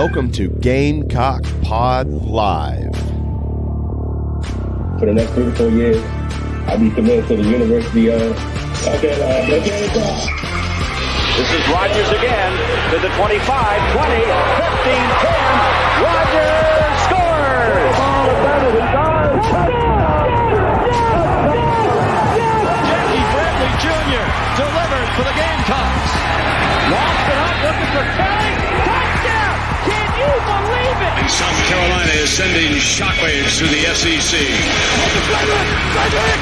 Welcome to GamecockPod Live. For the next 3 to 4 years, I'll be committed to the University of... Okay, This is Rodgers again to the 25, 20, 15, 10. Rodgers scores! Jackie Bradley Jr. delivered for the Gamecocks. Lost it up, looking for Kelly. Touchdown! Can you believe it? And South Carolina is sending shockwaves through the SEC. Frederick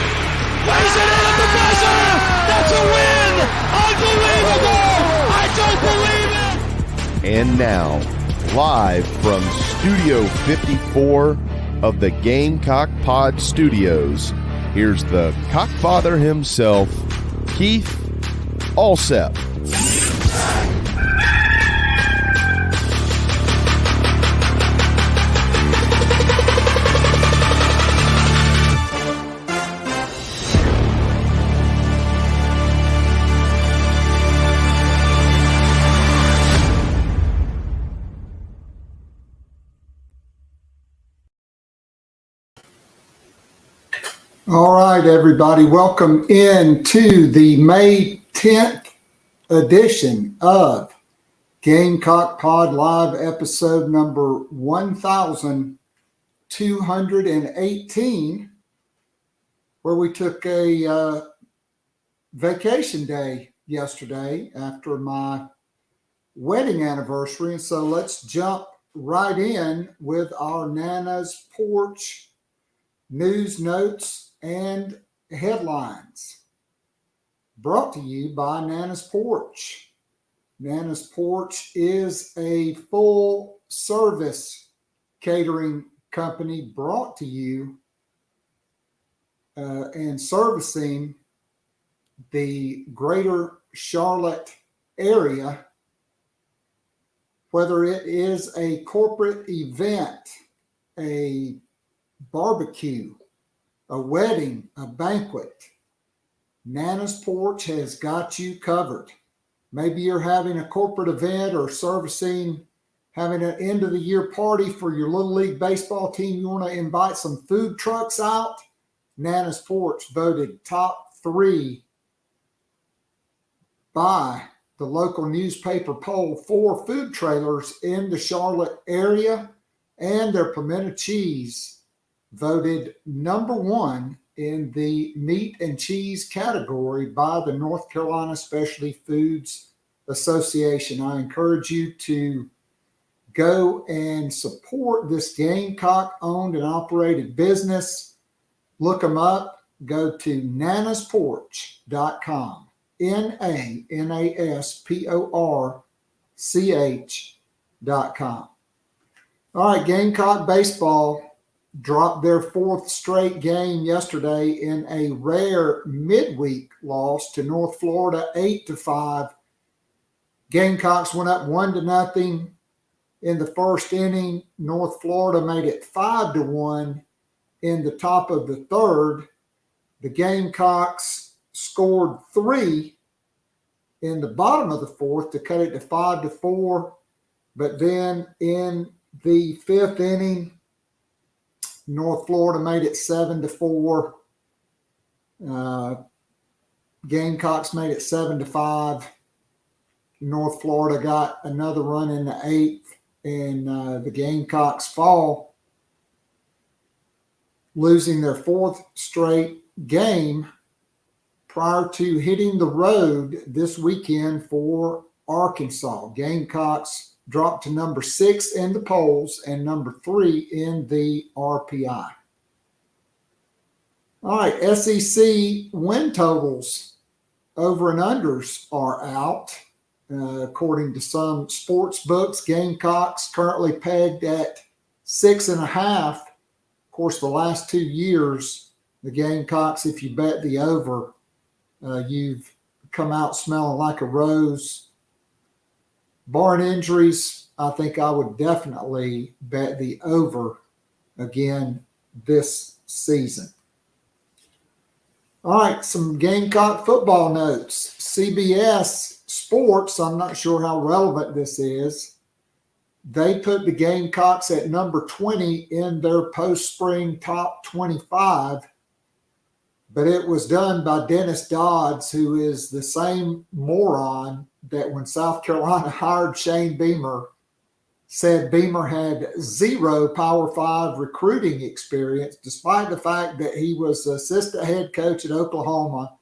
plays it in at the buzzer. That's a win! Unbelievable! I don't believe it! And now, live from Studio 54 of the GamecockPod Studios, here's the cockfather himself, Keith Alsep. All right, everybody, welcome into the May 10th edition of Gamecock Pod Live, episode number 1218, where we took a vacation day yesterday after my wedding anniversary. And so let's jump right in with our Nana's Porch news, notes, and headlines, brought to you by Nana's Porch. Nana's Porch is a full service catering company brought to you and servicing the greater Charlotte area, whether it is a corporate event, a barbecue, a wedding, a banquet. Nana's Porch has got you covered. Maybe you're having a corporate event or having an end of the year party for your Little League baseball team. You want to invite some food trucks out. Nana's Porch voted top 3 by the local newspaper poll for food trailers in the Charlotte area, and their pimento cheese voted number 1 in the meat and cheese category by the North Carolina Specialty Foods Association. I encourage you to go and support this Gamecock-owned and operated business. Look them up. Go to nanasporch.com, nanasporch.com. All right, Gamecock baseball dropped their 4th straight game yesterday in a rare midweek loss to North Florida, 8-5. Gamecocks went up 1-0 in the first inning. North Florida made it 5-1 in the top of the third. The Gamecocks scored 3 in the bottom of the 4th to cut it to 5-4. But then in the 5th inning, North Florida made it 7-4. Gamecocks made it 7-5. North Florida got another run in the 8th, and the Gamecocks fall, losing their 4th straight game prior to hitting the road this weekend for Arkansas. Gamecocks dropped to number 6 in the polls and number 3 in the RPI. All right, SEC win totals over and unders are out. According to some sports books, Gamecocks currently pegged at 6.5. Of course, the last 2 years, the Gamecocks, if you bet the over, you've come out smelling like a rose. Barring injuries, I think I would definitely bet the over again this season. All right, some Gamecock football notes. CBS Sports, I'm not sure how relevant this is, They put the Gamecocks at number 20 in their post-spring top 25, but it was done by Dennis Dodds, who is the same moron that when South Carolina hired Shane Beamer, said Beamer had 0 Power 5 recruiting experience, despite the fact that he was assistant head coach at Oklahoma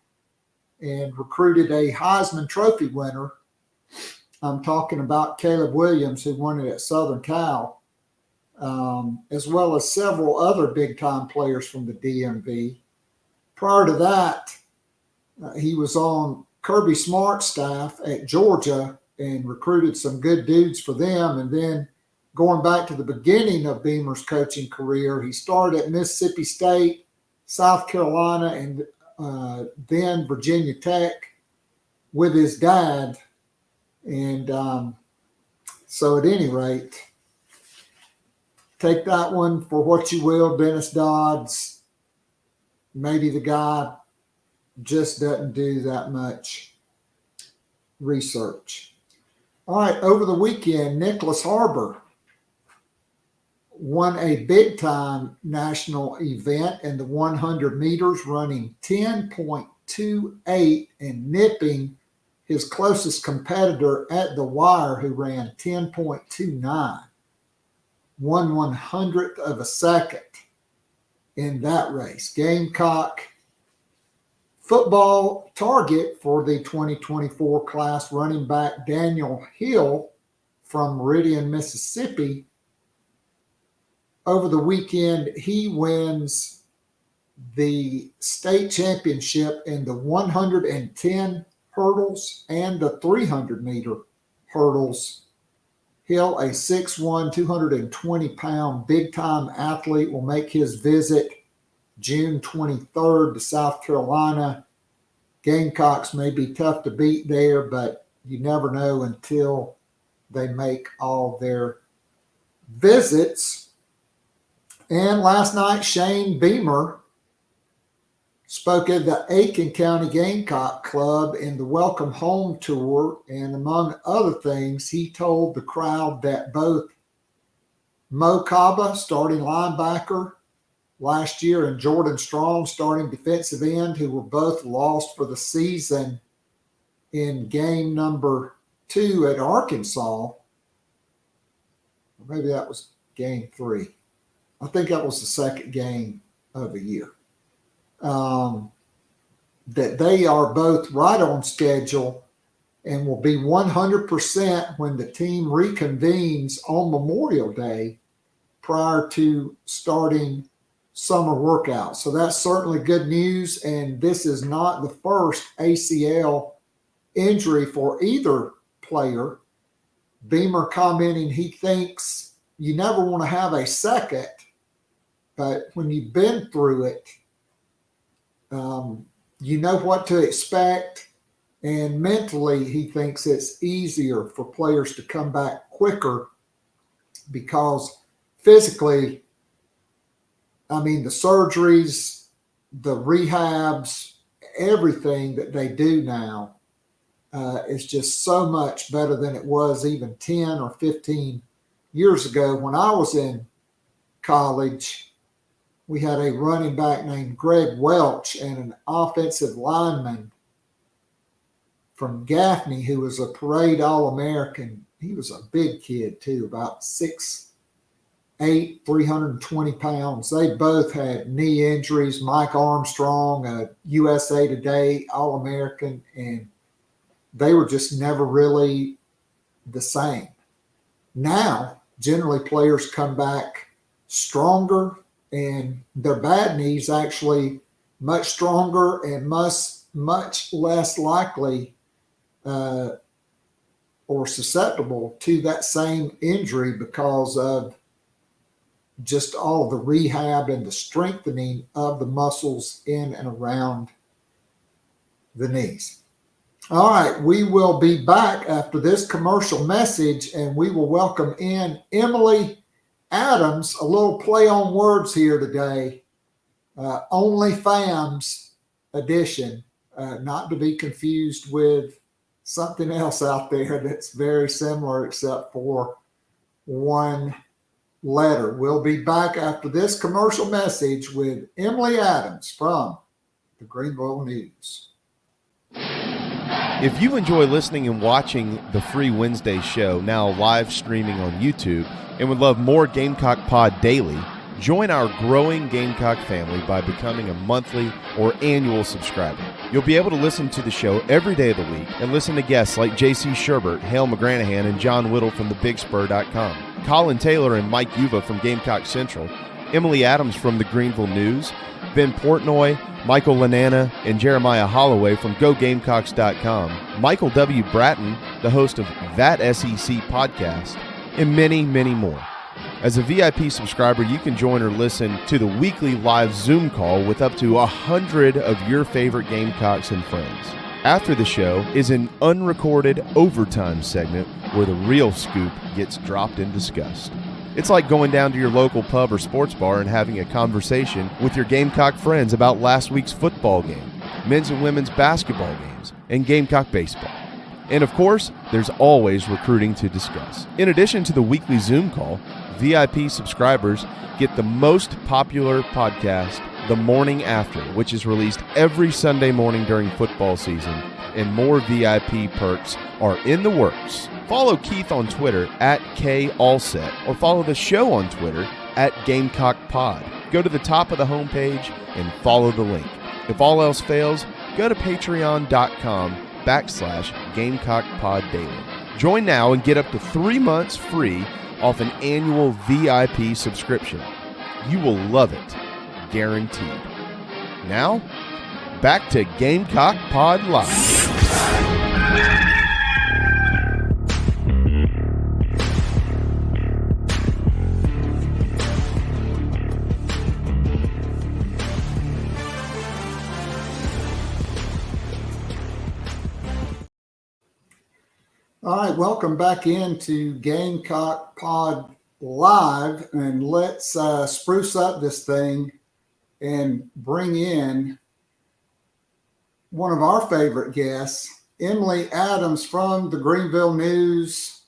and recruited a Heisman Trophy winner. I'm talking about Caleb Williams, who won it at Southern Cal, as well as several other big-time players from the DMV. Prior to that, he was on Kirby Smart's staff at Georgia and recruited some good dudes for them. And then going back to the beginning of Beamer's coaching career, he started at Mississippi State, South Carolina, and then Virginia Tech with his dad. And so at any rate, take that one for what you will. Dennis Dodds, maybe the guy just doesn't do that much research. All right, over the weekend, Nicholas Harbor won a big-time national event in the 100 meters, running 10.28 and nipping his closest competitor at the wire, who ran 10.29, 1/100th of a second in that race. Gamecock football target for the 2024 class, running back Daniel Hill from Meridian, Mississippi. Over the weekend, he wins the state championship in the 110 hurdles and the 300-meter hurdles. Hill, a 6'1", 220-pound big-time athlete, will make his visit June 23rd to South Carolina. Gamecocks may be tough to beat there, but you never know until they make all their visits. And last night, Shane Beamer spoke at the Aiken County Gamecock Club in the Welcome Home Tour, and among other things, he told the crowd that both Mo Kaba, starting linebacker last year, and Jordan Strong, starting defensive end, who were both lost for the season in game number 2 at Arkansas. Or maybe that was game 3. I think that was the second game of the year. That they are both right on schedule and will be 100% when the team reconvenes on Memorial Day prior to starting summer workouts. So that's certainly good news, and this is not the first ACL injury for either player. Beamer commenting he thinks you never want to have a second, but when you've been through it, you know what to expect, and mentally he thinks it's easier for players to come back quicker because physically, I mean, the surgeries, the rehabs, everything that they do now is just so much better than it was even 10 or 15 years ago. When I was in college, we had a running back named Greg Welch and an offensive lineman from Gaffney who was a parade All-American. He was a big kid too, about 6'8", 320 pounds. They both had knee injuries. Mike Armstrong, a USA Today All-American, and they were just never really the same. Now, generally players come back stronger, and their bad knees actually much stronger and much less likely or susceptible to that same injury because of just all the rehab and the strengthening of the muscles in and around the knees. All right, we will be back after this commercial message, and we will welcome in Emily Adams. A little play on words here today. Only FAM's edition, not to be confused with something else out there that's very similar except for one letter. We'll be back after this commercial message with Emily Admas from the Greenville News. If you enjoy listening and watching the free Wednesday show, now live streaming on YouTube, and would love more Gamecock Pod daily, join our growing Gamecock family by becoming a monthly or annual subscriber. You'll be able to listen to the show every day of the week and listen to guests like J.C. Sherbert, Hale McGranahan, and John Whittle from thebigspur.com, Colin Taylor and Mike Uva from Gamecock Central, Emily Adams from the Greenville News, Ben Portnoy, Michael Lanana, and Jeremiah Holloway from GoGamecocks.com, Michael W. Bratton, the host of That SEC podcast, and many, many more. As a VIP subscriber, you can join or listen to the weekly live Zoom call with up to 100 of your favorite Gamecocks and friends. After the show is an unrecorded overtime segment where the real scoop gets dropped and discussed. It's like going down to your local pub or sports bar and having a conversation with your Gamecock friends about last week's football game, men's and women's basketball games, and Gamecock baseball. And of course, there's always recruiting to discuss. In addition to the weekly Zoom call, VIP subscribers get the most popular podcast, The Morning After, which is released every Sunday morning during football season, and more VIP perks are in the works. Follow Keith on Twitter at KAllset, or follow the show on Twitter at GamecockPod. Go to the top of the homepage and follow the link. If all else fails, go to patreon.com/GamecockPodDaily. Join now and get up to 3 months free off an annual VIP subscription. You will love it, guaranteed. Now, back to Gamecock Pod Live. All right, welcome back into Gamecock Pod Live, and let's spruce up this thing and bring in one of our favorite guests, Emily Adams from the Greenville News,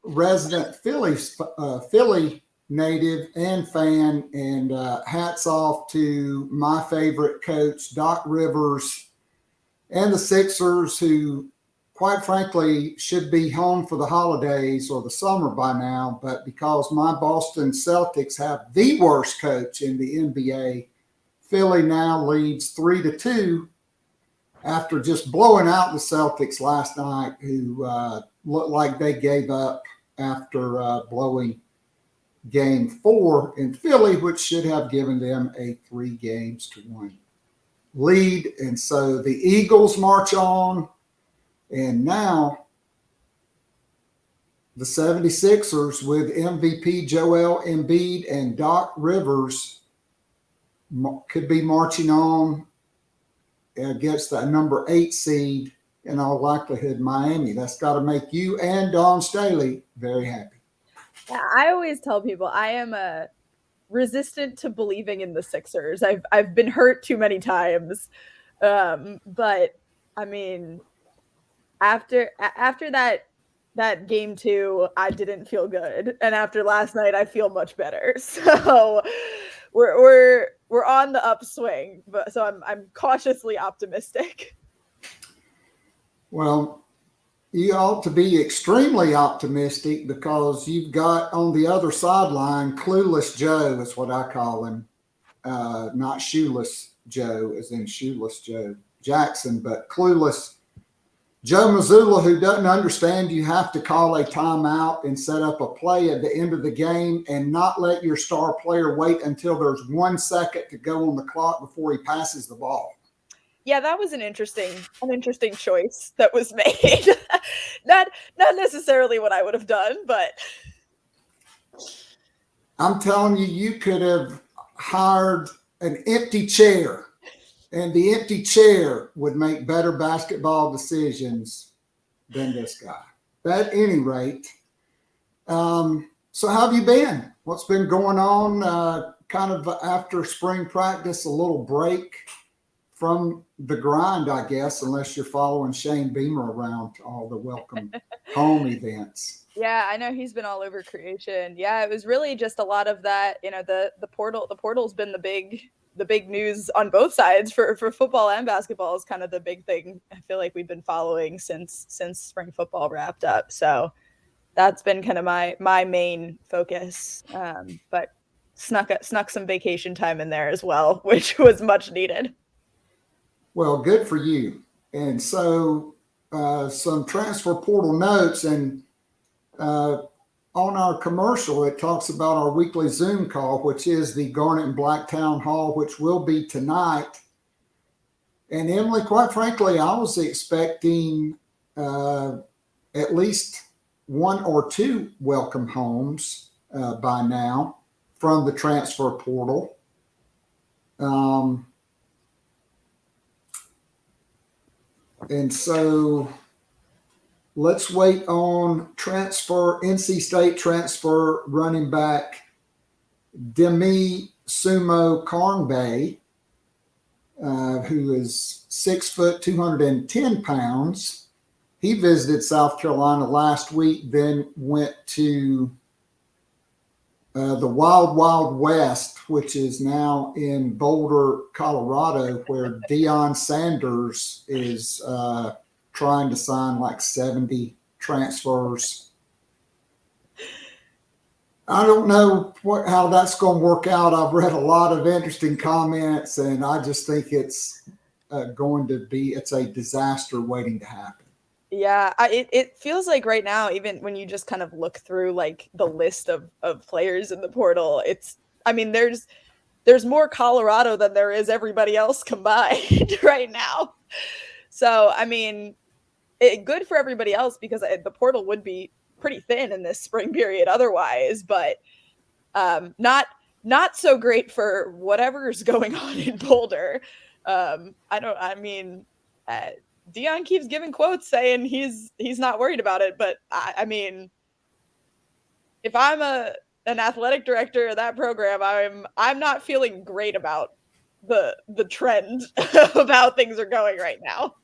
resident Philly native and fan, and hats off to my favorite coach, Doc Rivers, and the Sixers, who quite frankly should be home for the holidays or the summer by now, but because my Boston Celtics have the worst coach in the NBA, Philly now leads 3-2 after just blowing out the Celtics last night, who looked like they gave up after blowing Game 4 in Philly, which should have given them a 3-1 lead. And so the Eagles march on. And now the 76ers with MVP Joel Embiid and Doc Rivers could be marching on against the number 8 seed, in all likelihood, Miami. That's got to make you and Dawn Staley very happy. Yeah, I always tell people I am resistant to believing in the Sixers. I've been hurt too many times. But I mean, after that game 2, I didn't feel good, and after last night, I feel much better. So we're on the upswing, but so I'm cautiously optimistic. Well, you ought to be extremely optimistic, because you've got on the other sideline Clueless Joe is what I call him, not Shoeless Joe as in Shoeless Joe Jackson, but Clueless Joe Mazzulla, who doesn't understand you have to call a timeout and set up a play at the end of the game and not let your star player wait until there's 1 second to go on the clock before he passes the ball. Yeah, that was an interesting choice that was made. not necessarily what I would have done, but I'm telling you, you could have hired an empty chair, and the empty chair would make better basketball decisions than this guy. But at any rate, so how have you been? What's been going on? Kind of after spring practice, a little break from the grind, I guess, unless you're following Shane Beamer around to all the welcome home events. Yeah, I know he's been all over creation. Yeah, it was really just a lot of that. The portal's been the big news on both sides for football and basketball is kind of the big thing. I feel like we've been following since spring football wrapped up. So that's been kind of my main focus. But snuck some vacation time in there as well, which was much needed. Well, good for you. And so some transfer portal notes, and on our commercial, it talks about our weekly Zoom call, which is the Garnet and Black Town Hall, which will be tonight. And Emily, quite frankly, I was expecting at least one or two welcome homes by now from the transfer portal. And so let's wait on NC State transfer running back Demi Sumo Karnbay, who is 6 foot, 210 pounds. He visited South Carolina last week, then went to the Wild Wild West, which is now in Boulder, Colorado, where Deion Sanders is trying to sign like 70 transfers. I don't know how that's going to work out. I've read a lot of interesting comments, and I just think it's it's a disaster waiting to happen. Yeah, it feels like right now, even when you just kind of look through like the list of players in the portal, there's more Colorado than there is everybody else combined right now. So, good for everybody else because the portal would be pretty thin in this spring period otherwise, but not so great for whatever's going on in Boulder. Deion keeps giving quotes saying he's not worried about it, but if I'm an athletic director of that program, I'm not feeling great about the trend of how things are going right now.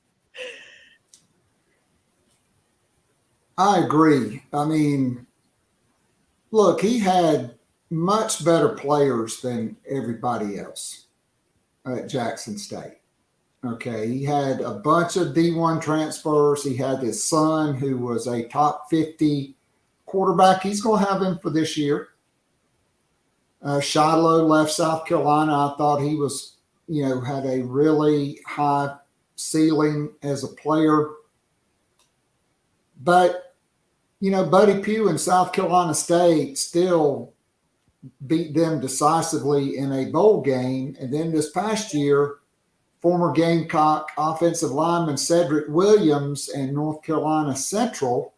I agree. Look, he had much better players than everybody else at Jackson State. Okay, he had a bunch of D1 transfers. He had his son, who was a top 50 quarterback. He's going to have him for this year. Shiloh left South Carolina. I thought he was, had a really high ceiling as a player. But, Buddy Pugh and South Carolina State still beat them decisively in a bowl game. And then this past year, former Gamecock offensive lineman Cedric Williams and North Carolina Central,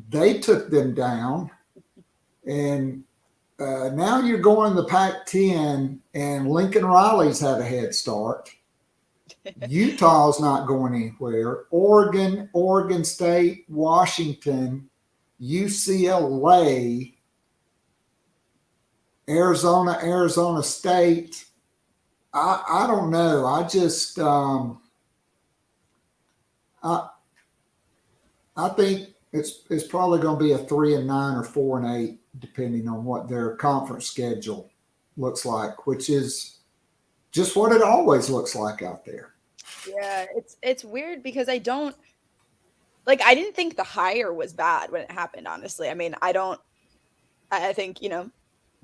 they took them down. And now you're going to the Pac-10, and Lincoln Riley's had a head start. Utah's not going anywhere. Oregon, Oregon State, Washington, UCLA, Arizona State. I don't know. I just I think it's probably going to be a 3-9 or 4-8, depending on what their conference schedule looks like, which is just what it always looks like out there. Yeah, it's weird because I didn't think the hire was bad when it happened, honestly. I think,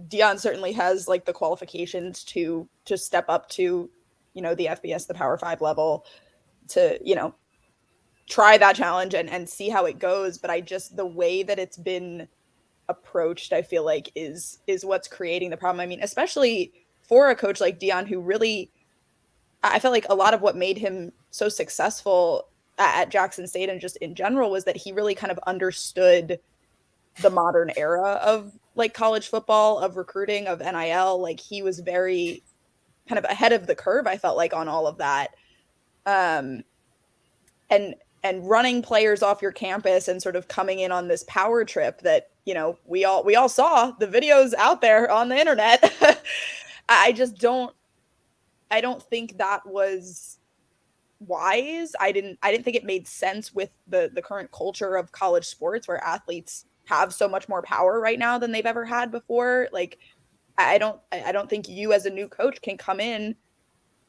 Deion certainly has like the qualifications to step up to, the FBS, the Power 5 level to, try that challenge and see how it goes. But the way that it's been approached, I feel like is what's creating the problem. Especially for a coach like Deion, who really, I felt like a lot of what made him so successful at Jackson State and just in general was that he really kind of understood the modern era of like college football, of recruiting, of NIL. Like he was very kind of ahead of the curve, I felt like, on all of that. And running players off your campus and sort of coming in on this power trip that, we all saw the videos out there on the internet. I I don't think that was wise. I didn't think it made sense with the current culture of college sports where athletes have so much more power right now than they've ever had before. Like, I don't think you as a new coach can come in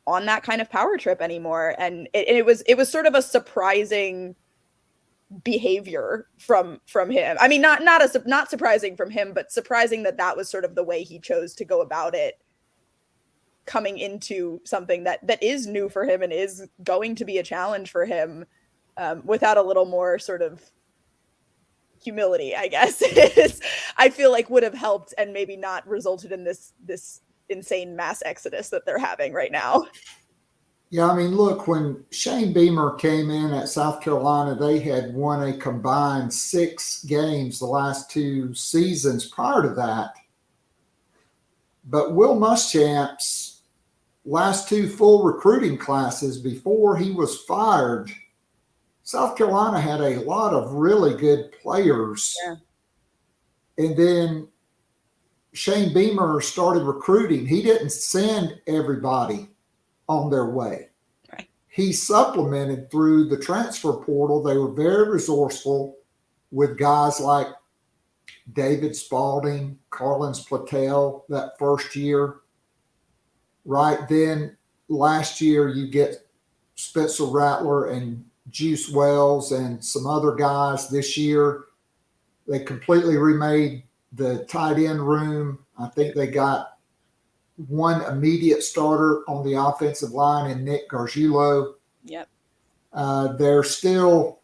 on that kind of power trip anymore. And it was sort of a surprising behavior from him. I mean, not surprising from him, but surprising that was sort of the way he chose to go about it, coming into something that is new for him and is going to be a challenge for him, without a little more sort of humility, I guess, I feel like would have helped and maybe not resulted in this insane mass exodus that they're having right now. Yeah, I mean, look, when Shane Beamer came in at South Carolina, they had won a combined 6 games the last 2 seasons prior to that. But Will Muschamp's last 2 full recruiting classes before he was fired, South Carolina had a lot of really good players. Yeah. And then Shane Beamer started recruiting. He didn't send everybody on their way. Right. He supplemented through the transfer portal. They were very resourceful with guys like David Spalding, Carlins Platel that first year. Right then, last year, you get Spencer Rattler and Juice Wells and some other guys. This year, they completely remade the tight end room. I think they got one immediate starter on the offensive line in Nick Gargiulo. Yep. They're still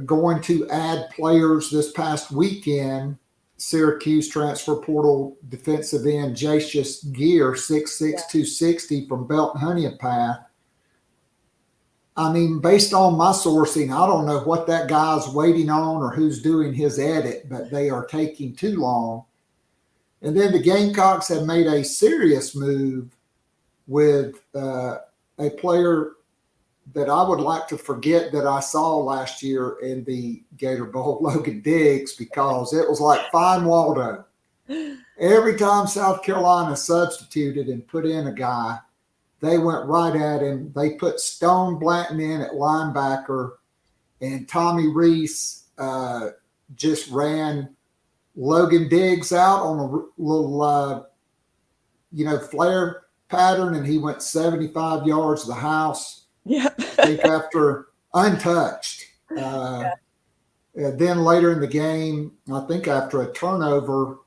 going to add players this past weekend. Syracuse transfer portal defensive end Jacius Gear, 6'6", 260 from Belton Honeypath. I mean, based on my sourcing, I don't know what that guy's waiting on or who's doing his edit, but they are taking too long. And then the Gamecocks have made a serious move with a player that I would like to forget that I saw last year in the Gator Bowl, Logan Diggs, because it was like Fine Waldo. Every time South Carolina substituted and put in a guy, they went right at him. They put Stone Blanton in at linebacker, and Tommy Reese just ran Logan Diggs out on a little, flare pattern, and he went 75 yards to the house. Yeah. I think after untouched. Then later in the game, I think after a turnover,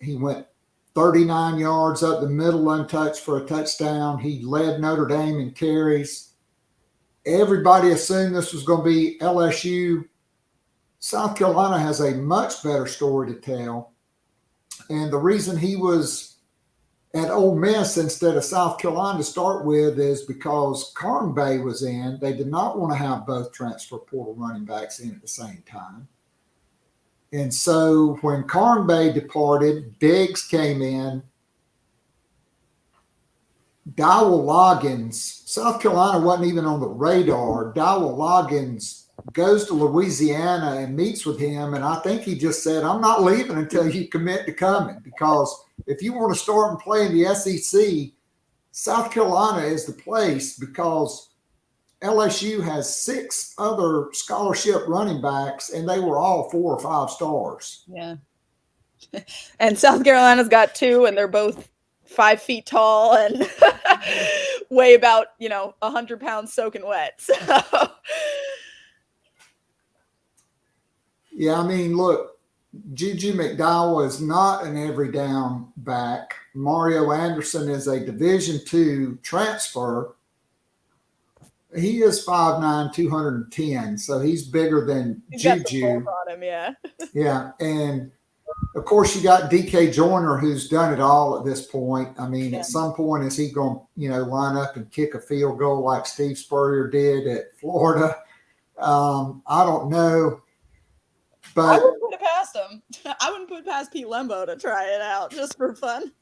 he went 39 yards up the middle untouched for a touchdown. He led Notre Dame in carries. Everybody assumed this was going to be LSU. South Carolina has a much better story to tell. And the reason he was at Ole Miss instead of South Carolina to start with is because Carnbay was in. They did not want to have both transfer portal running backs in at the same time. And so when Carnbay departed, Diggs came in. Dowell Loggins, South Carolina wasn't even on the radar. Dowell Loggins goes to Louisiana and meets with him, and I think he just said, I'm not leaving until you commit to coming, because if you want to start and play in the SEC, South Carolina is the place, because LSU has 6 other scholarship running backs, and they were all 4 or 5 stars. Yeah. And South Carolina's got 2, and they're both 5 feet tall and weigh about, 100 pounds soaking wet. So. Yeah, I mean, look, Juju McDowell is not an every down back. Mario Anderson is a Division II transfer. He is 5'9", 210, so he's bigger than He's Juju. got the force on him, yeah. Yeah, and of course you got DK Joyner, who's done it all at this point. I mean, at some point, is he going to, line up and kick a field goal like Steve Spurrier did at Florida? I don't know. But I wouldn't put it past him. I wouldn't put it past Pete Lembo to try it out just for fun.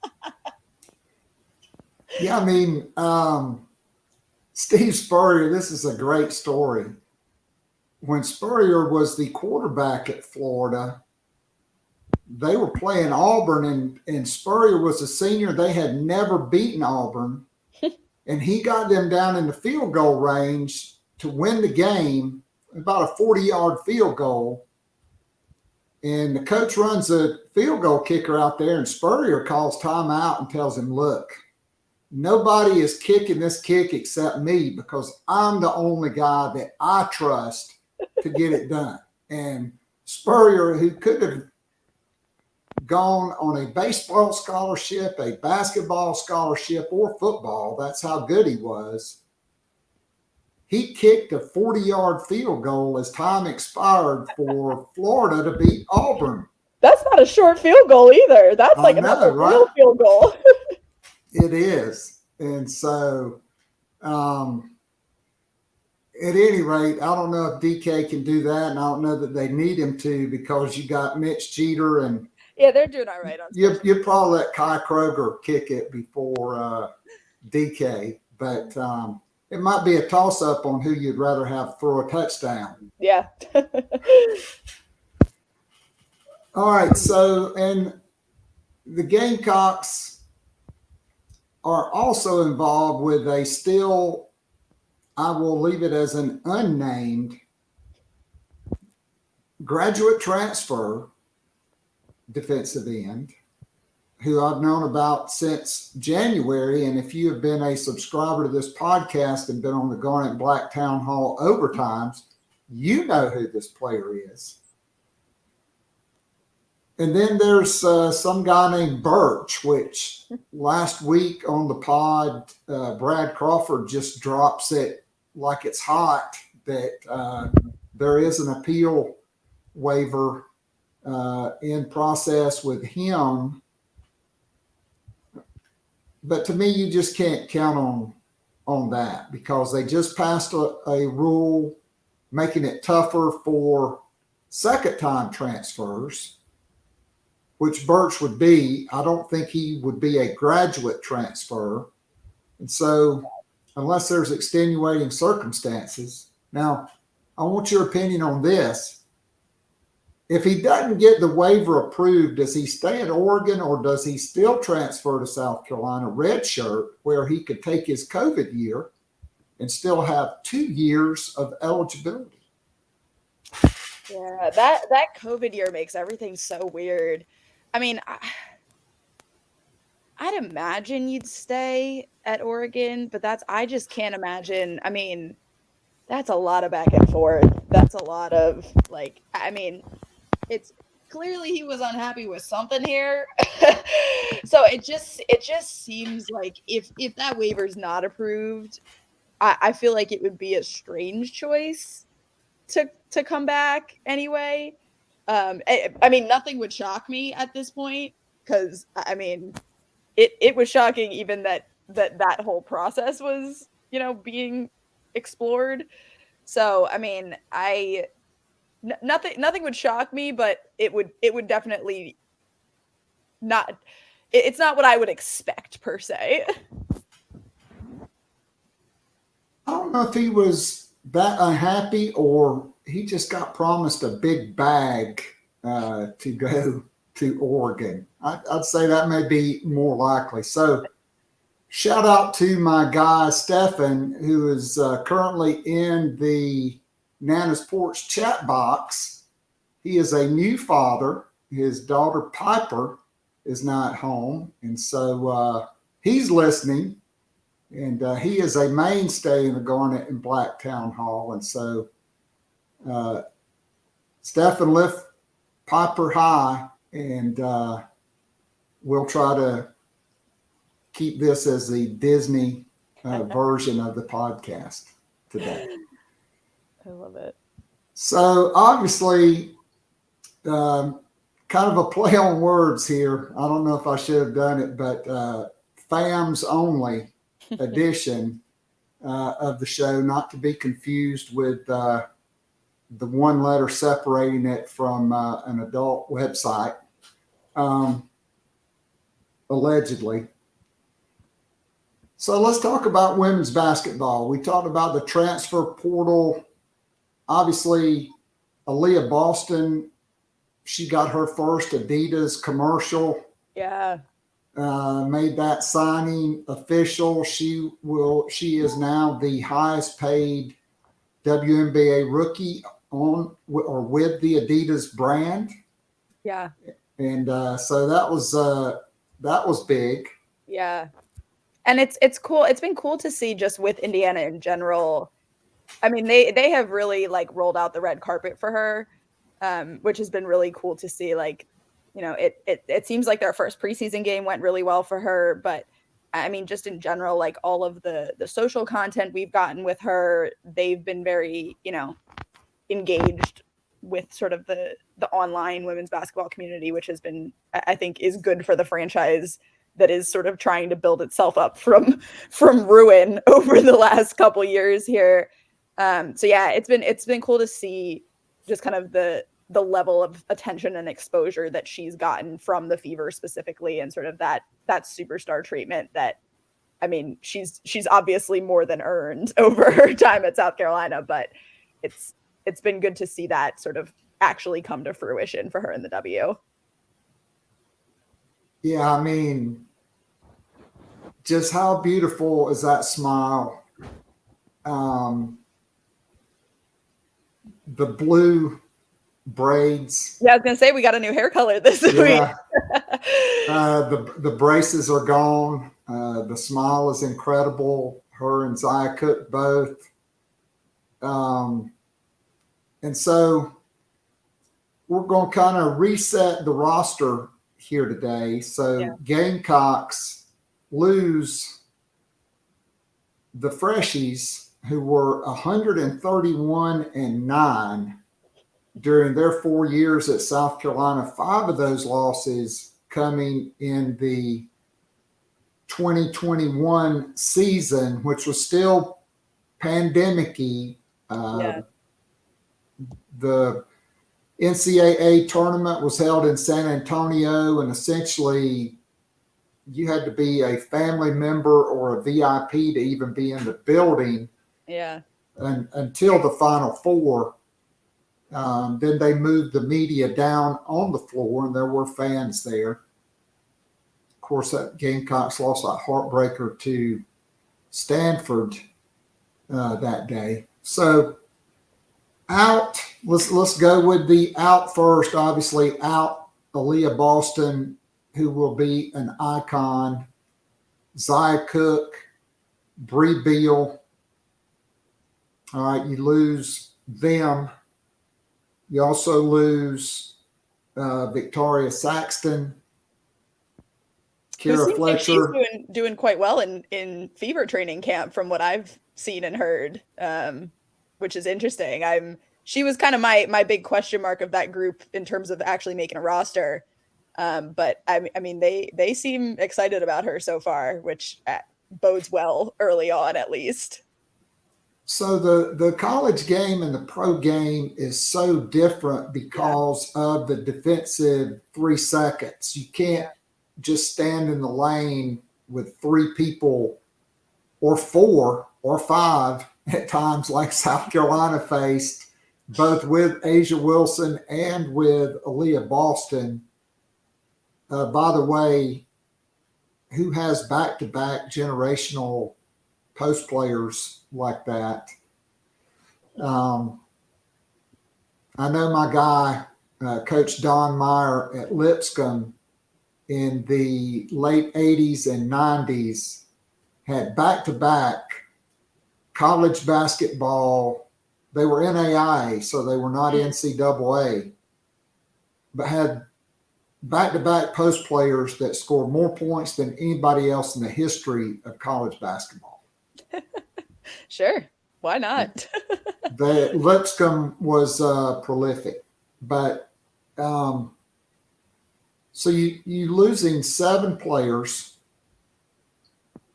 Yeah, I mean, Steve Spurrier, this is a great story. When Spurrier was the quarterback at Florida, they were playing Auburn, and Spurrier was a senior. They had never beaten Auburn. and he got them down in the field goal range to win the game, about a 40-yard field goal. And the coach runs a field goal kicker out there, and Spurrier calls timeout and tells him, look, nobody is kicking this kick except me because I'm the only guy that I trust to get it done. And Spurrier, who could have gone on a baseball scholarship, a basketball scholarship, or football, that's how good he was, he kicked a 40-yard field goal as time expired for Florida to beat Auburn. That's not a short field goal either. That's like another real field goal. It is. And so, at any rate, I don't know if DK can do that, and I don't know that they need him to because you got Mitch Jeter and yeah, they're doing all right on you'd probably let Kai Kroger kick it before DK, but it might be a toss-up on who you'd rather have throw a touchdown. Yeah. All right, so, and the Gamecocks are also involved with a still, I will leave it as an unnamed graduate transfer defensive end who I've known about since January. And if you have been a subscriber to this podcast and been on the Garnet Black Town Hall overtimes, you know who this player is. And then there's some guy named Birch, which last week on the pod, Brad Crawford just drops it like it's hot that there is an appeal waiver in process with him. But to me, you just can't count on that because they just passed a rule making it tougher for second-time transfers, which Birch would be. I don't think he would be a graduate transfer. And so unless there's extenuating circumstances. Now, I want your opinion on this. If he doesn't get the waiver approved, does he stay at Oregon or does he still transfer to South Carolina redshirt where he could take his COVID year and still have 2 years of eligibility? Yeah, that COVID year makes everything so weird. I mean, I'd imagine you'd stay at Oregon, but I just can't imagine. I mean, that's a lot of back and forth. That's a lot of it's clearly he was unhappy with something here. So it just seems like if that waiver is not approved, I feel like it would be a strange choice to come back anyway. I mean, nothing would shock me at this point because I mean, it was shocking even that whole process was, being explored. So, I mean, nothing would shock me, but it would definitely not, it's not what I would expect per se. I don't know if he was that unhappy or he just got promised a big bag to go to Oregon. I'd say that may be more likely. So shout out to my guy, Stefan, who is currently in the Nana's Porch chat box. He is a new father. His daughter, Piper, is not home. And so he's listening. And he is a mainstay in the Garnet and Black Town Hall. And so Stefan, lift Piper high, and we'll try to keep this as the Disney version of the podcast today. I love it. So obviously, kind of a play on words here. I don't know if I should have done it, but FAM's only edition of the show, not to be confused with the one letter separating it from an adult website, allegedly. So let's talk about women's basketball. We talked about the transfer portal. Obviously, Aliyah Boston, she got her first Adidas commercial. Yeah. made that signing official. She is now the highest paid WNBA rookie on or with the Adidas brand. Yeah. And so that was big. Yeah. And it's cool. It's been cool to see just with Indiana in general. I mean, they have really like rolled out the red carpet for her, which has been really cool to see. Like, you know, it seems like their first preseason game went really well for her, but I mean, just in general, like all of the social content we've gotten with her, they've been very, you know, engaged with sort of the online women's basketball community, which has been, I think, is good for the franchise that is sort of trying to build itself up from ruin over the last couple years here. So yeah, it's been cool to see just kind of the level of attention and exposure that she's gotten from the Fever specifically, and sort of that superstar treatment that, I mean, she's obviously more than earned over her time at South Carolina, but it's been good to see that sort of actually come to fruition for her in the W. Yeah, I mean, just how beautiful is that smile? The blue braids. Yeah, I was gonna say we got a new hair color this week. The braces are gone. The smile is incredible. Her and Zia Cooke both. And so we're going to kind of reset the roster here today. So Gamecocks lose the Freshies, who were 131-9 during their 4 years at South Carolina. 5 of those losses coming in the 2021 season, which was still pandemic-y. The NCAA tournament was held in San Antonio, and essentially you had to be a family member or a VIP to even be in the building. Yeah. Until the Final Four. Then they moved the media down on the floor, and there were fans there. Of course, that Gamecocks lost a heartbreaker to Stanford that day. So out, let's go with the out first. Obviously, out Aliyah Boston, who will be an icon. Zia Cooke, Breal Beal. All right, you lose them. You also lose Victaria Saxton, Kierra Flecher. Like she's doing quite well in Fever training camp from what I've seen and heard, which is interesting. She was kind of my big question mark of that group in terms of actually making a roster. But I mean, they seem excited about her so far, which bodes well early on, at least. So the college game and the pro game is so different because of the defensive 3 seconds. You can't just stand in the lane with 3 people or 4 or 5 at times, like South Carolina faced, both with Asia Wilson and with Aliyah Boston. By the way, who has back-to-back generational post players like that? I know my guy, Coach Don Meyer at Lipscomb in the late 80s and 90s, had back-to-back college basketball. They were NAIA, so they were not NCAA, but had back-to-back post players that scored more points than anybody else in the history of college basketball. Sure. Why not? The Lipscomb was prolific, but so you losing 7 players.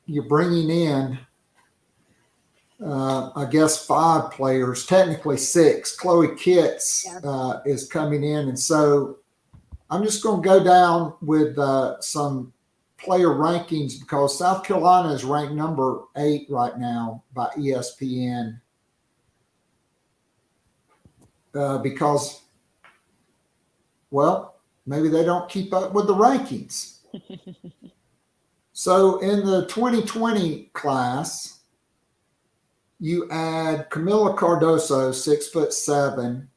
You're bringing in, I guess, 5 players, technically 6. Chloe Kitts is coming in, and so I'm just going to go down with some player rankings because South Carolina is ranked number 8 right now by ESPN because, well, maybe they don't keep up with the rankings. So in the 2020 class, you add Camila Cardoso, 6'7".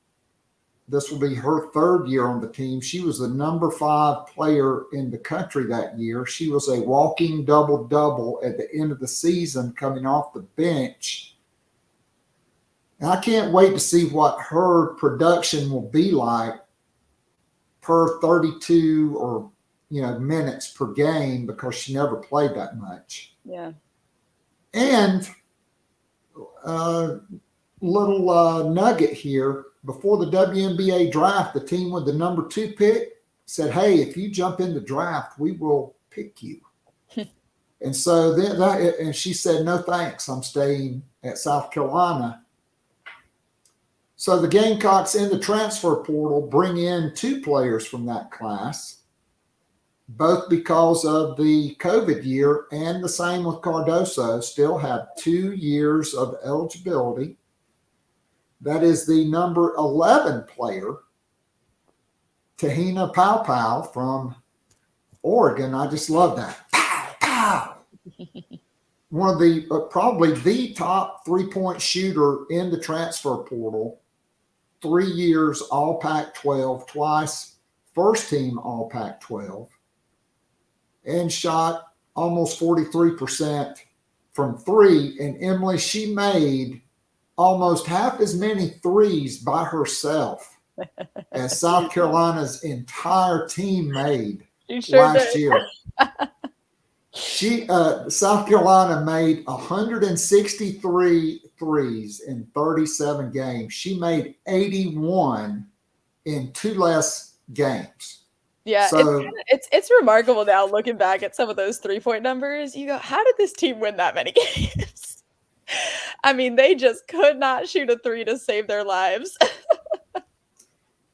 This will be her third year on the team. She was the number 5 player in the country that year. She was a walking double-double at the end of the season coming off the bench. And I can't wait to see what her production will be like per 32 or minutes per game, because she never played that much. Yeah. And little nugget here. Before the WNBA draft, the team with the number 2 pick said, hey, if you jump in the draft, we will pick you. And so and she said, no, thanks. I'm staying at South Carolina. So the Gamecocks in the transfer portal bring in 2 players from that class, both because of the COVID year, and the same with Cardoso, still have 2 years of eligibility. That is the number 11 player, Tahina Pow from Oregon. I just love that. Pow. One of the probably the top 3-point shooter in the transfer portal. 3 years All Pac-12, twice first team All Pac-12, and shot almost 43% from 3. And Emily, she made almost half as many threes by herself as South Carolina's entire team made last year. South Carolina made 163 threes in 37 games. She made 81 in 2 less games. Yeah, So, it's remarkable now looking back at some of those 3-point numbers. You go, how did this team win that many games? I mean, they just could not shoot a 3 to save their lives.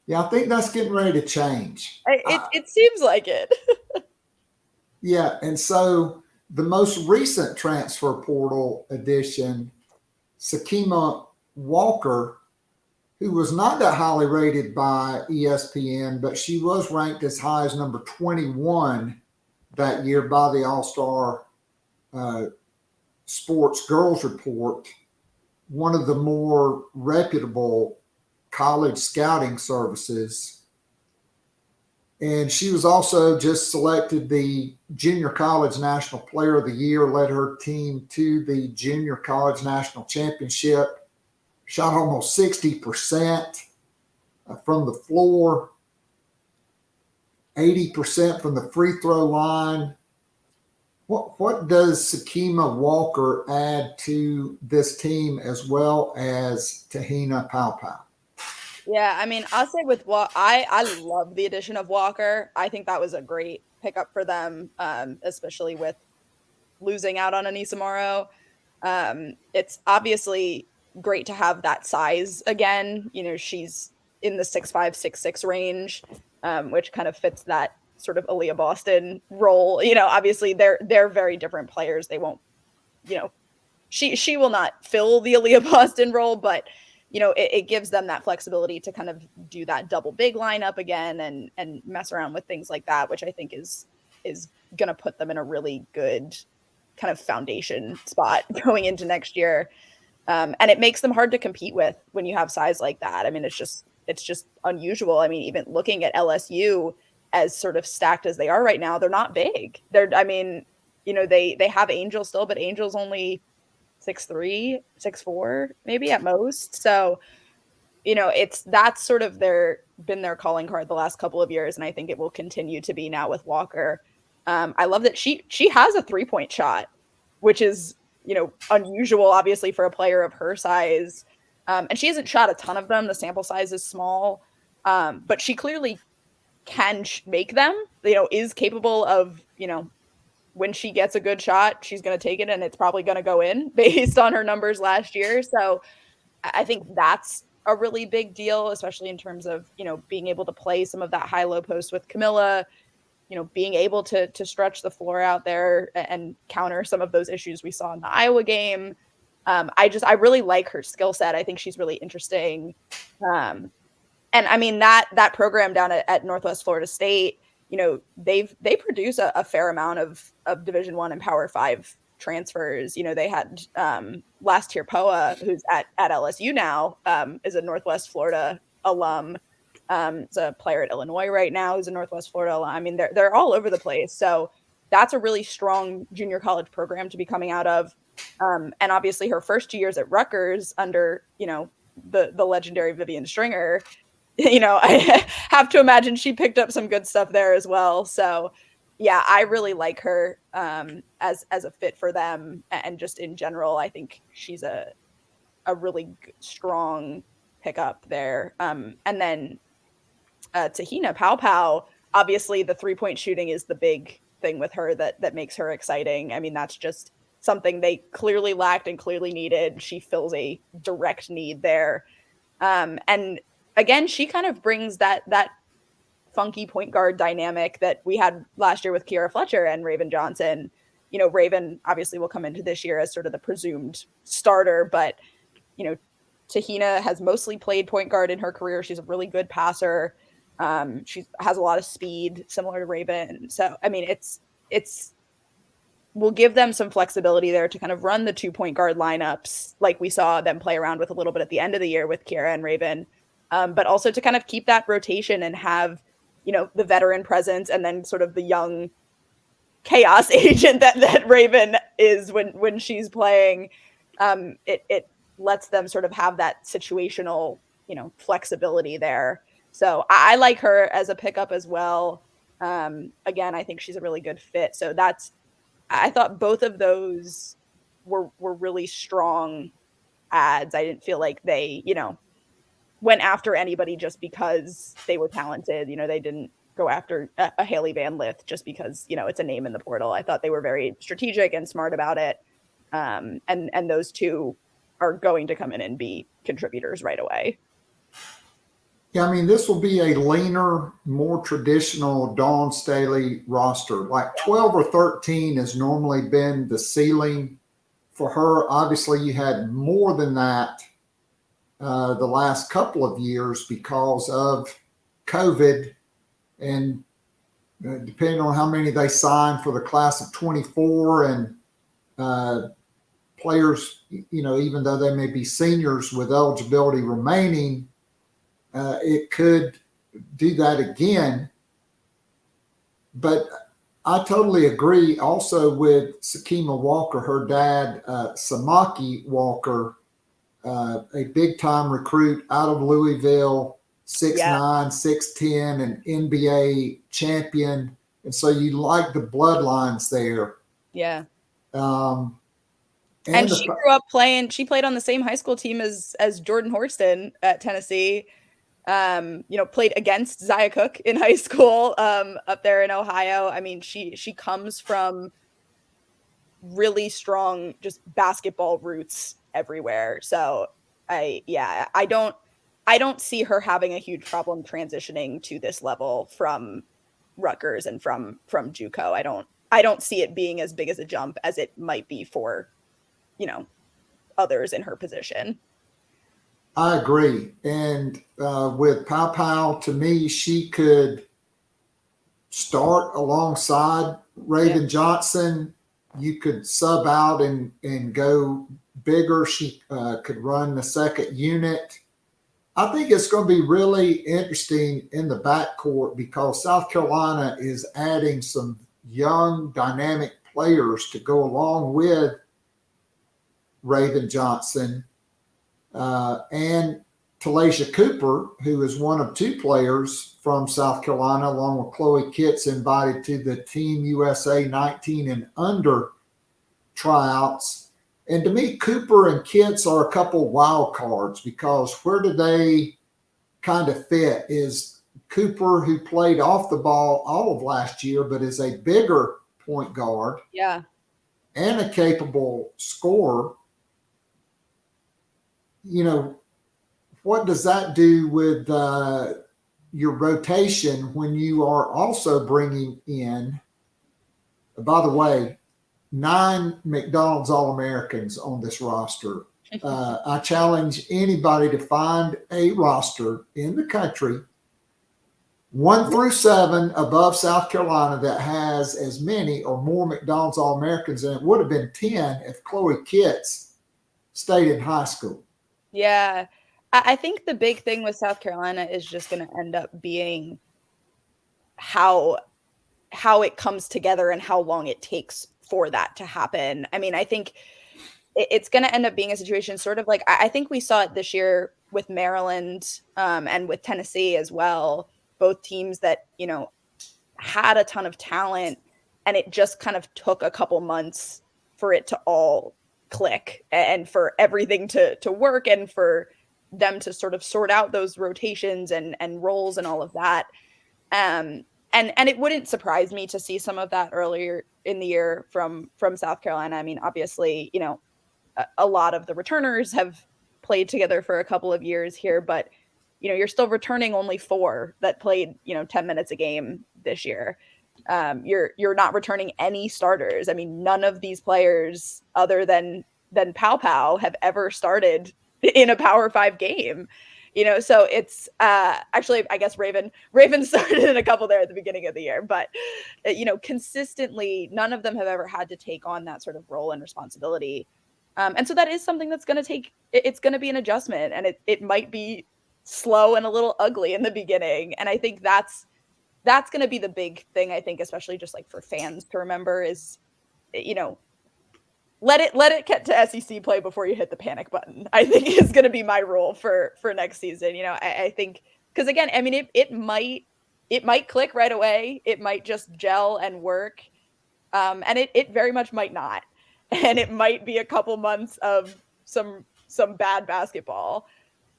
yeah, I think that's getting ready to change. It seems like it. Yeah, and so the most recent transfer portal addition, Sakima Walker, who was not that highly rated by ESPN, but she was ranked as high as number 21 that year by the All-Star Sports Girls Report, one of the more reputable college scouting services. And she was also just selected the Junior College National Player of the Year, led her team to the Junior College National Championship, shot almost 60% from the floor, 80% from the free throw line. What does Sakima Walker add to this team, as well as Tahina Pow? Yeah, I mean, I'll say with I love the addition of Walker. I think that was a great pickup for them, especially with losing out on Anissa Morrow. It's obviously great to have that size again. She's in the 6'5", 6'6" range, which kind of fits that sort of Aliyah Boston role. Obviously they're very different players. They won't, she will not fill the Aliyah Boston role, but it gives them that flexibility to kind of do that double big lineup again and mess around with things like that, which I think is going to put them in a really good kind of foundation spot going into next year. And it makes them hard to compete with when you have size like that. I mean, it's just unusual. I mean, even looking at LSU, as sort of stacked as they are right now, they're not big. They have Angel still, but Angel's only 6'3", 6'4", maybe at most. So, that's sort of been their calling card the last couple of years, and I think it will continue to be now with Walker. I love that she has a 3-point shot, which is unusual, obviously, for a player of her size. And she hasn't shot a ton of them. The sample size is small, but she clearly can make them. Is capable of when she gets a good shot, she's going to take it, and it's probably going to go in based on her numbers last year. So I think that's a really big deal, especially in terms of, being able to play some of that high-low post with Camilla, being able to stretch the floor out there and counter some of those issues we saw in the Iowa game. I really like her skill set. I think she's really interesting. And I mean, that program down at Northwest Florida State, they produce a fair amount of Division I and Power 5 transfers. They had last year Poa, who's at LSU now, is a Northwest Florida alum. Is a player at Illinois right now who's a Northwest Florida alum. I mean, they're all over the place. So that's a really strong junior college program to be coming out of. And obviously her first 2 years at Rutgers under, the legendary Vivian Stringer, I have to imagine she picked up some good stuff there as well. So yeah, I really like her as a fit for them. And just in general, I think she's a really strong pickup there. And then Tahina Pau, obviously the 3-point shooting is the big thing with her that makes her exciting. I mean, that's just something they clearly lacked and clearly needed. She fills a direct need there. And again, she kind of brings that funky point guard dynamic that we had last year with Kierra Flecher and Raven Johnson. Raven obviously will come into this year as sort of the presumed starter, but, Tahina has mostly played point guard in her career. She's a really good passer. She has a lot of speed, similar to Raven. So, I mean, we'll give them some flexibility there to kind of run the 2-point guard lineups like we saw them play around with a little bit at the end of the year with Kierra and Raven. But also to kind of keep that rotation and have, the veteran presence and then sort of the young chaos agent that Raven is when she's playing. It lets them sort of have that situational, flexibility there. So I like her as a pickup as well. Again, I think she's a really good fit. So I thought both of those were really strong ads. I didn't feel like they, went after anybody just because they were talented. They didn't go after a Haley Van Lith just because, it's a name in the portal. I thought they were very strategic and smart about it. And those two are going to come in and be contributors right away. Yeah, I mean, this will be a leaner, more traditional Dawn Staley roster. Like 12 or 13 has normally been the ceiling for her. Obviously, you had more than that the last couple of years because of COVID, and depending on how many they signed for the class of 24 and players, even though they may be seniors with eligibility remaining, it could do that again. But I totally agree also with Sakima Walker, her dad, Samaki Walker, a big-time recruit out of Louisville, 6'9", 6'10", an NBA champion. And so you like the bloodlines there. Yeah. And she grew up she played on the same high school team as Jordan Horston at Tennessee. Played against Zia Cooke in high school up there in Ohio. I mean, she comes from really strong just basketball roots everywhere. So I don't see her having a huge problem transitioning to this level from Rutgers and from JUCO. I don't see it being as big as a jump as it might be for, others in her position. I agree. And with Pau, to me, she could start alongside Raven Johnson. You could sub out and go bigger. She could run the second unit. I think it's going to be really interesting in the backcourt because South Carolina is adding some young, dynamic players to go along with Raven Johnson. And Talasia Cooper, who is one of two players from South Carolina, along with Chloe Kitts, invited to the Team USA 19 and under tryouts. And to me, Cooper and Kitts are a couple wild cards because where do they kind of fit? Is Cooper, who played off the ball all of last year, but is a bigger point guard, and a capable scorer. What does that do with your rotation when you are also bringing in, by the way, 9 McDonald's All-Americans on this roster? I challenge anybody to find a roster in the country 1 through 7 above South Carolina that has as many or more McDonald's All-Americans in it would have been 10 if Chloe Kitts stayed in high school. Yeah. I think the big thing with South Carolina is just going to end up being how it comes together and how long it takes for that to happen. I mean, I think it's going to end up being a situation sort of like, I think we saw it this year with Maryland and with Tennessee as well, both teams that, you know, had a ton of talent, and it just kind of took a couple months for it to all click and for everything to work and for them to sort of sort out those rotations and roles and all of that. And it wouldn't surprise me to see some of that earlier in the year from South Carolina. I mean, obviously, you know, a lot of the returners have played together for a couple of years here, but you know, you're still returning only 4 that played, you know, 10 minutes a game this year. You're not returning any starters. I mean, none of these players other than Pow Pow have ever started in a Power 5 game. You know, so it's actually, I guess Raven started in a couple there at the beginning of the year, but you know, consistently, none of them have ever had to take on that sort of role and responsibility. And so that is something that's going to take, it's going to be an adjustment, and it might be slow and a little ugly in the beginning. And I think that's going to be the big thing, I think, especially just like for fans to remember is, you know, let it get to SEC play before you hit the panic button, I think is going to be my rule for next season. You know, I think, because again, I mean, it might click right away. It might just gel and work. And it very much might not. And it might be a couple months of some bad basketball.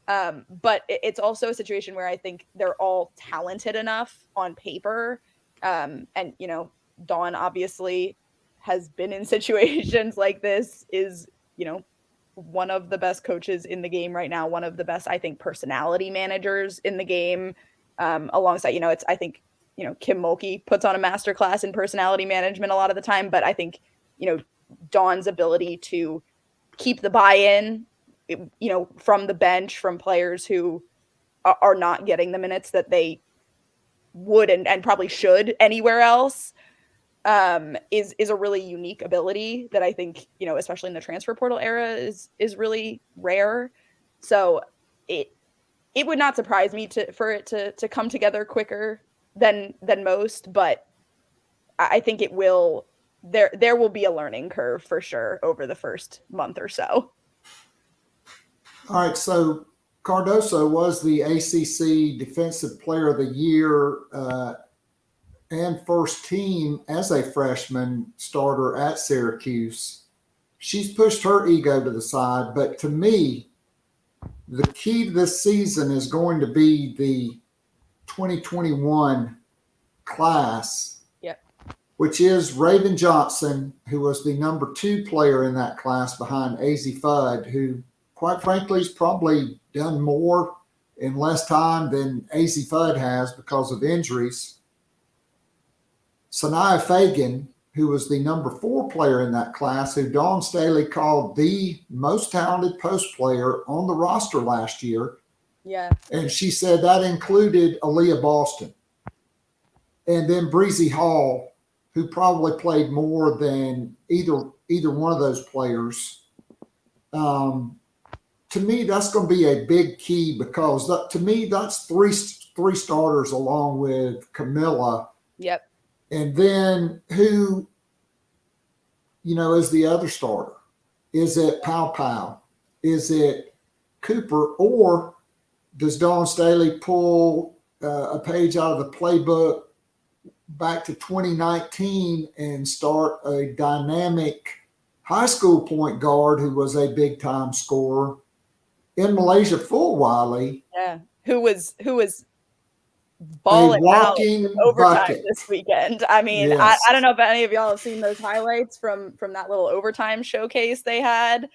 But it's also a situation where I think they're all talented enough on paper. And, you know, Dawn obviously has been in situations like this, is, you know, one of the best coaches in the game right now, one of the best, I think, personality managers in the game, alongside, you know, it's, I think, you know, Kim Mulkey puts on a masterclass in personality management a lot of the time, but I think, you know, Dawn's ability to keep the buy-in, you know, from the bench, from players who are not getting the minutes that they would and probably should anywhere else, is a really unique ability that I think, you know, especially in the transfer portal era is really rare. So it would not surprise me for it to come together quicker than most, but I think it will, there will be a learning curve for sure over the first month or so. All right, so Cardoso was the ACC Defensive Player of the Year and first team as a freshman starter at Syracuse. She's pushed her ego to the side, but to me, the key to this season is going to be the 2021 class, which is Raven Johnson, who was the number 2 player in that class behind Azzi Fudd, who, quite frankly, has probably done more in less time than Azzi Fudd has because of injuries. Sanaya Fagan, who was the number 4 player in that class, who Dawn Staley called the most talented post player on the roster last year. Yeah. And she said that included Aliyah Boston. And then Breezy Hall, who probably played more than either one of those players. To me, that's going to be a big key because to me, that's three starters along with Camilla. Yep. And then who, you know, is the other starter? Is it Pow Pow? Is it Cooper? Or does Dawn Staley pull a page out of the playbook back to 2019 and start a dynamic high school point guard who was a big time scorer in Malaysia Fulwiley? Yeah, who was balling out overtime bucket this weekend. I mean, yes. I don't know if any of y'all have seen those highlights from that little overtime showcase they had.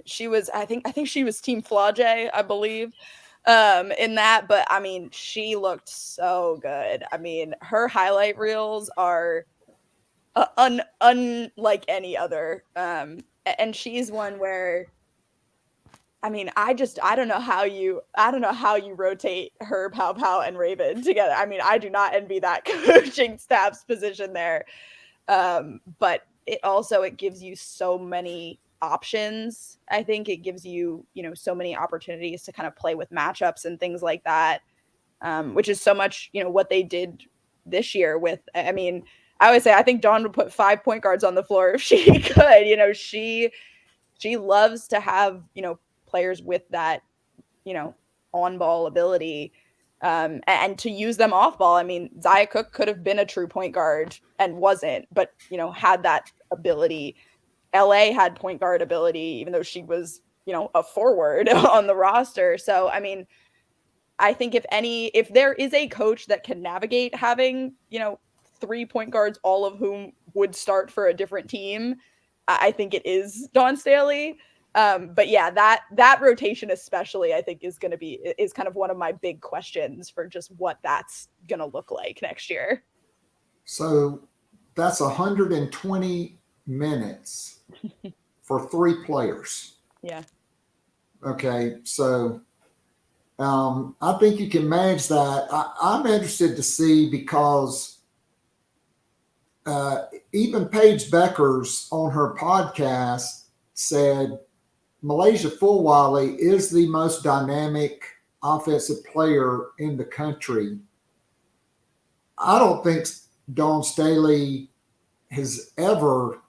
She was, I think she was Team Flaujae, I believe, in that. But I mean, she looked so good. I mean, her highlight reels are unlike any other. And she's one where I mean, I don't know how you rotate her, Pow Pow, and Raven together. I mean, I do not envy that coaching staff's position there. But it gives you so many options. I think it gives you, so many opportunities to kind of play with matchups and things like that, which is so much, what they did this year with, I mean, I always say, I think Dawn would put 5 point guards on the floor if she could. She loves to have, players with that, on ball ability, and to use them off ball. I mean, Zia Cooke could have been a true point guard and wasn't, but, had that ability. LA had point guard ability, even though she was, a forward on the roster. So, I mean, I think if there is a coach that can navigate having, 3 point guards, all of whom would start for a different team, I think it is Dawn Staley. But yeah, that rotation especially, I think is kind of one of my big questions for just what that's going to look like next year. So that's 120 minutes for 3 players. Yeah. Okay. So I think you can manage that. I'm interested to see because even Paige Beckers on her podcast said Malaysia Fulwiley is the most dynamic offensive player in the country. I don't think Dawn Staley has ever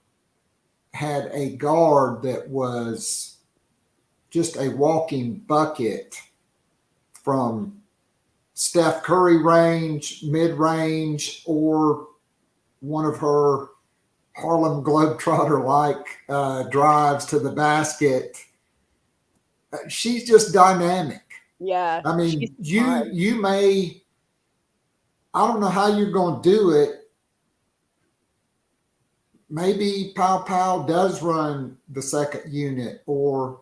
had a guard that was just a walking bucket from Steph Curry range, mid-range, or one of her Harlem Globetrotter-like drives to the basket. She's just dynamic. Yeah. I mean, you may, I don't know how you're going to do it. Maybe Pow Pow does run the second unit, or,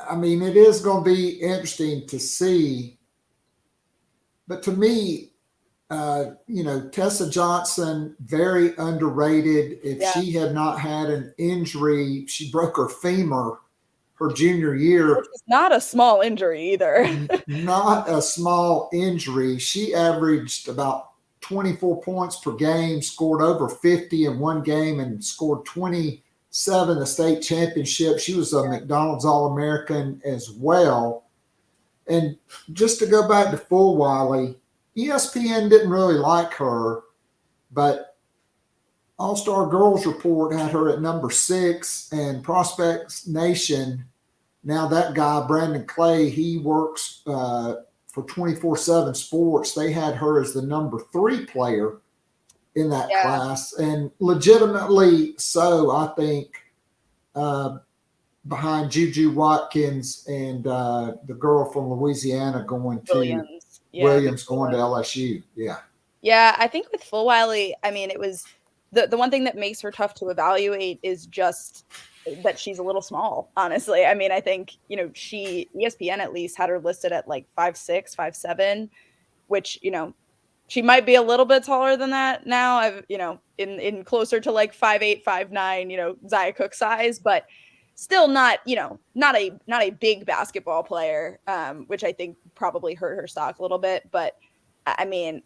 I mean, it is going to be interesting to see. But to me, Tessa Johnson, very underrated. If she had not had an injury, she broke her femur her junior year. Which is not a small injury either. Not a small injury. She averaged about 24 points per game, scored over 50 in one game, and scored 27 the state championship. She was a McDonald's All-American as well. And just to go back to Fulwiley, ESPN didn't really like her, but All-Star Girls Report had her at number 6, and Prospects Nation, now that guy, Brandon Clay, he works for 24/7 Sports. They had her as the number 3 player in that class, and legitimately so, I think, behind Juju Watkins and the girl from Louisiana going to Williams going to LSU. Yeah. Yeah, I think with Fulwiley, I mean, it was the one thing that makes her tough to evaluate is just that she's a little small, honestly. I mean, I think, ESPN at least had her listed at like 5'6", 5'7", which, she might be a little bit taller than that now. I've, in closer to like 5'8", 5'9", Zia Cooke size, but still not, not a big basketball player, which I think probably hurt her stock a little bit. But I mean,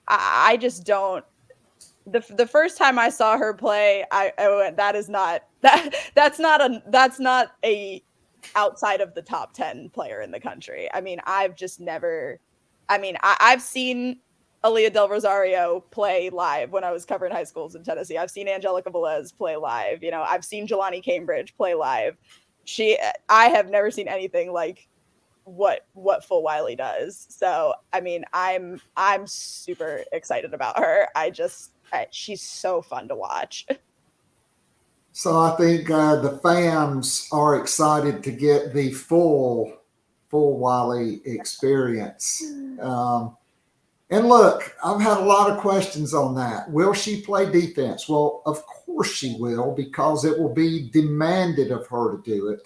I just don't. The first time I saw her play, I went, that's not a outside of the top 10 player in the country. I mean, I've just never. I mean, I've seen Aliyah Del Rosario play live when I was covering high schools in Tennessee. I've seen Angelica Velez play live. I've seen Jelani Cambridge play live. I have never seen anything like what Fulwiley does. So, I mean, I'm super excited about her. She's so fun to watch. So I think the fans are excited to get the full Fulwiley experience. And look, I've had a lot of questions on that. Will she play defense? Well, of course she will, because it will be demanded of her to do it.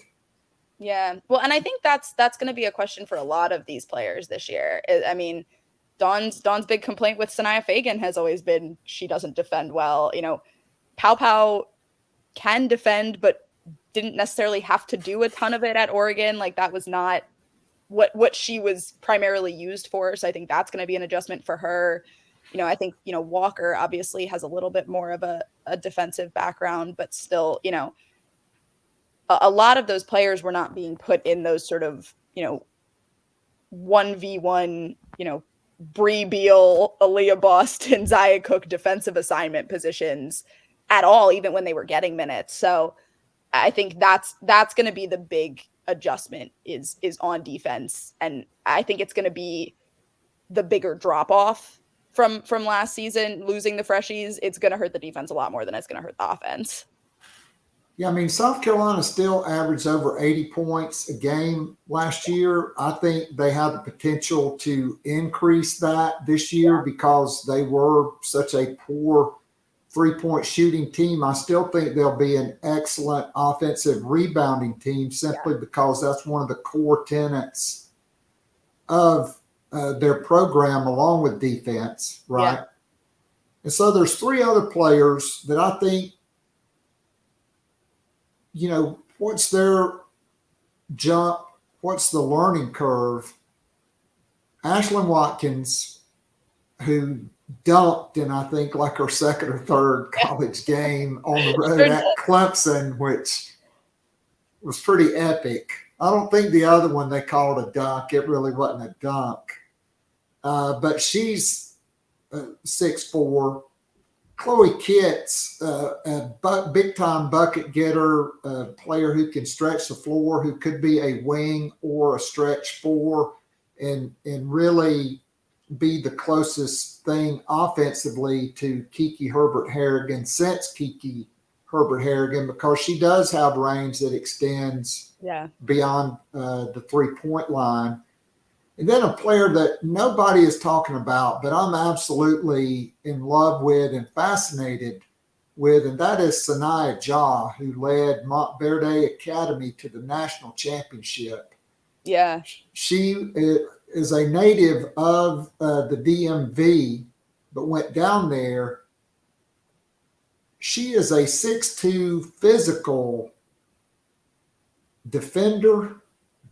Yeah. Well, and I think that's going to be a question for a lot of these players this year. I mean, Dawn's big complaint with Sanaya Fagan has always been she doesn't defend well. Pow Pow can defend, but didn't necessarily have to do a ton of it at Oregon. Like that was not what she was primarily used for. So I think that's going to be an adjustment for her. You know, I think, you know, Walker obviously has a little bit more of a defensive background, but still, you know, a lot of those players were not being put in those sort of, you know, 1v1, you know, Breal Beal, Aliyah Boston, Zia Cooke defensive assignment positions at all, even when they were getting minutes. So I think that's going to be the big adjustment is on defense. And I think it's going to be the bigger drop off from last season, losing the Freshies. It's going to hurt the defense a lot more than it's going to hurt the offense. Yeah, I mean, South Carolina still averaged over 80 points a game last year. I think they have the potential to increase that this year because they were such a poor three-point shooting team. I still think they'll be an excellent offensive rebounding team simply because that's one of the core tenets of their program along with defense, right? Yeah. And so there's three other players that I think, you know, what's their jump? What's the learning curve? Ashlyn Watkins, who dunked in, I think, like her second or third college game on the road at Clemson, which was pretty epic. I don't think the other one they called a dunk. It really wasn't a dunk. But she's 6'4". Chloe Kitts, a big-time bucket getter, a player who can stretch the floor, who could be a wing or a stretch four, and really be the closest thing offensively to Kiki Herbert-Harrigan since Kiki Herbert-Harrigan, because she does have range that extends beyond the three-point line. And then a player that nobody is talking about, but I'm absolutely in love with and fascinated with, and that is Sanaya Ja, who led Montverde Academy to the national championship. Yeah. She is a native of the DMV, but went down there. She is a 6'2" physical defender,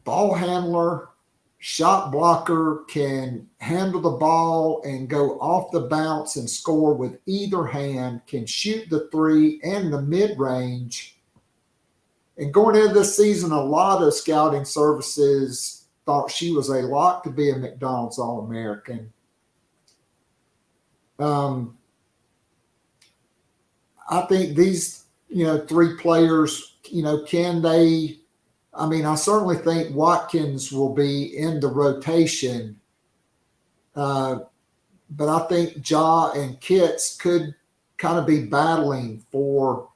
ball handler, shot blocker, can handle the ball and go off the bounce and score with either hand, can shoot the three and the mid-range. And going into this season, a lot of scouting services thought she was a lock to be a McDonald's All-American. I think these, you know, three players, you know, can they – I mean, I certainly think Watkins will be in the rotation, but I think Ja and Kitts could kind of be battling for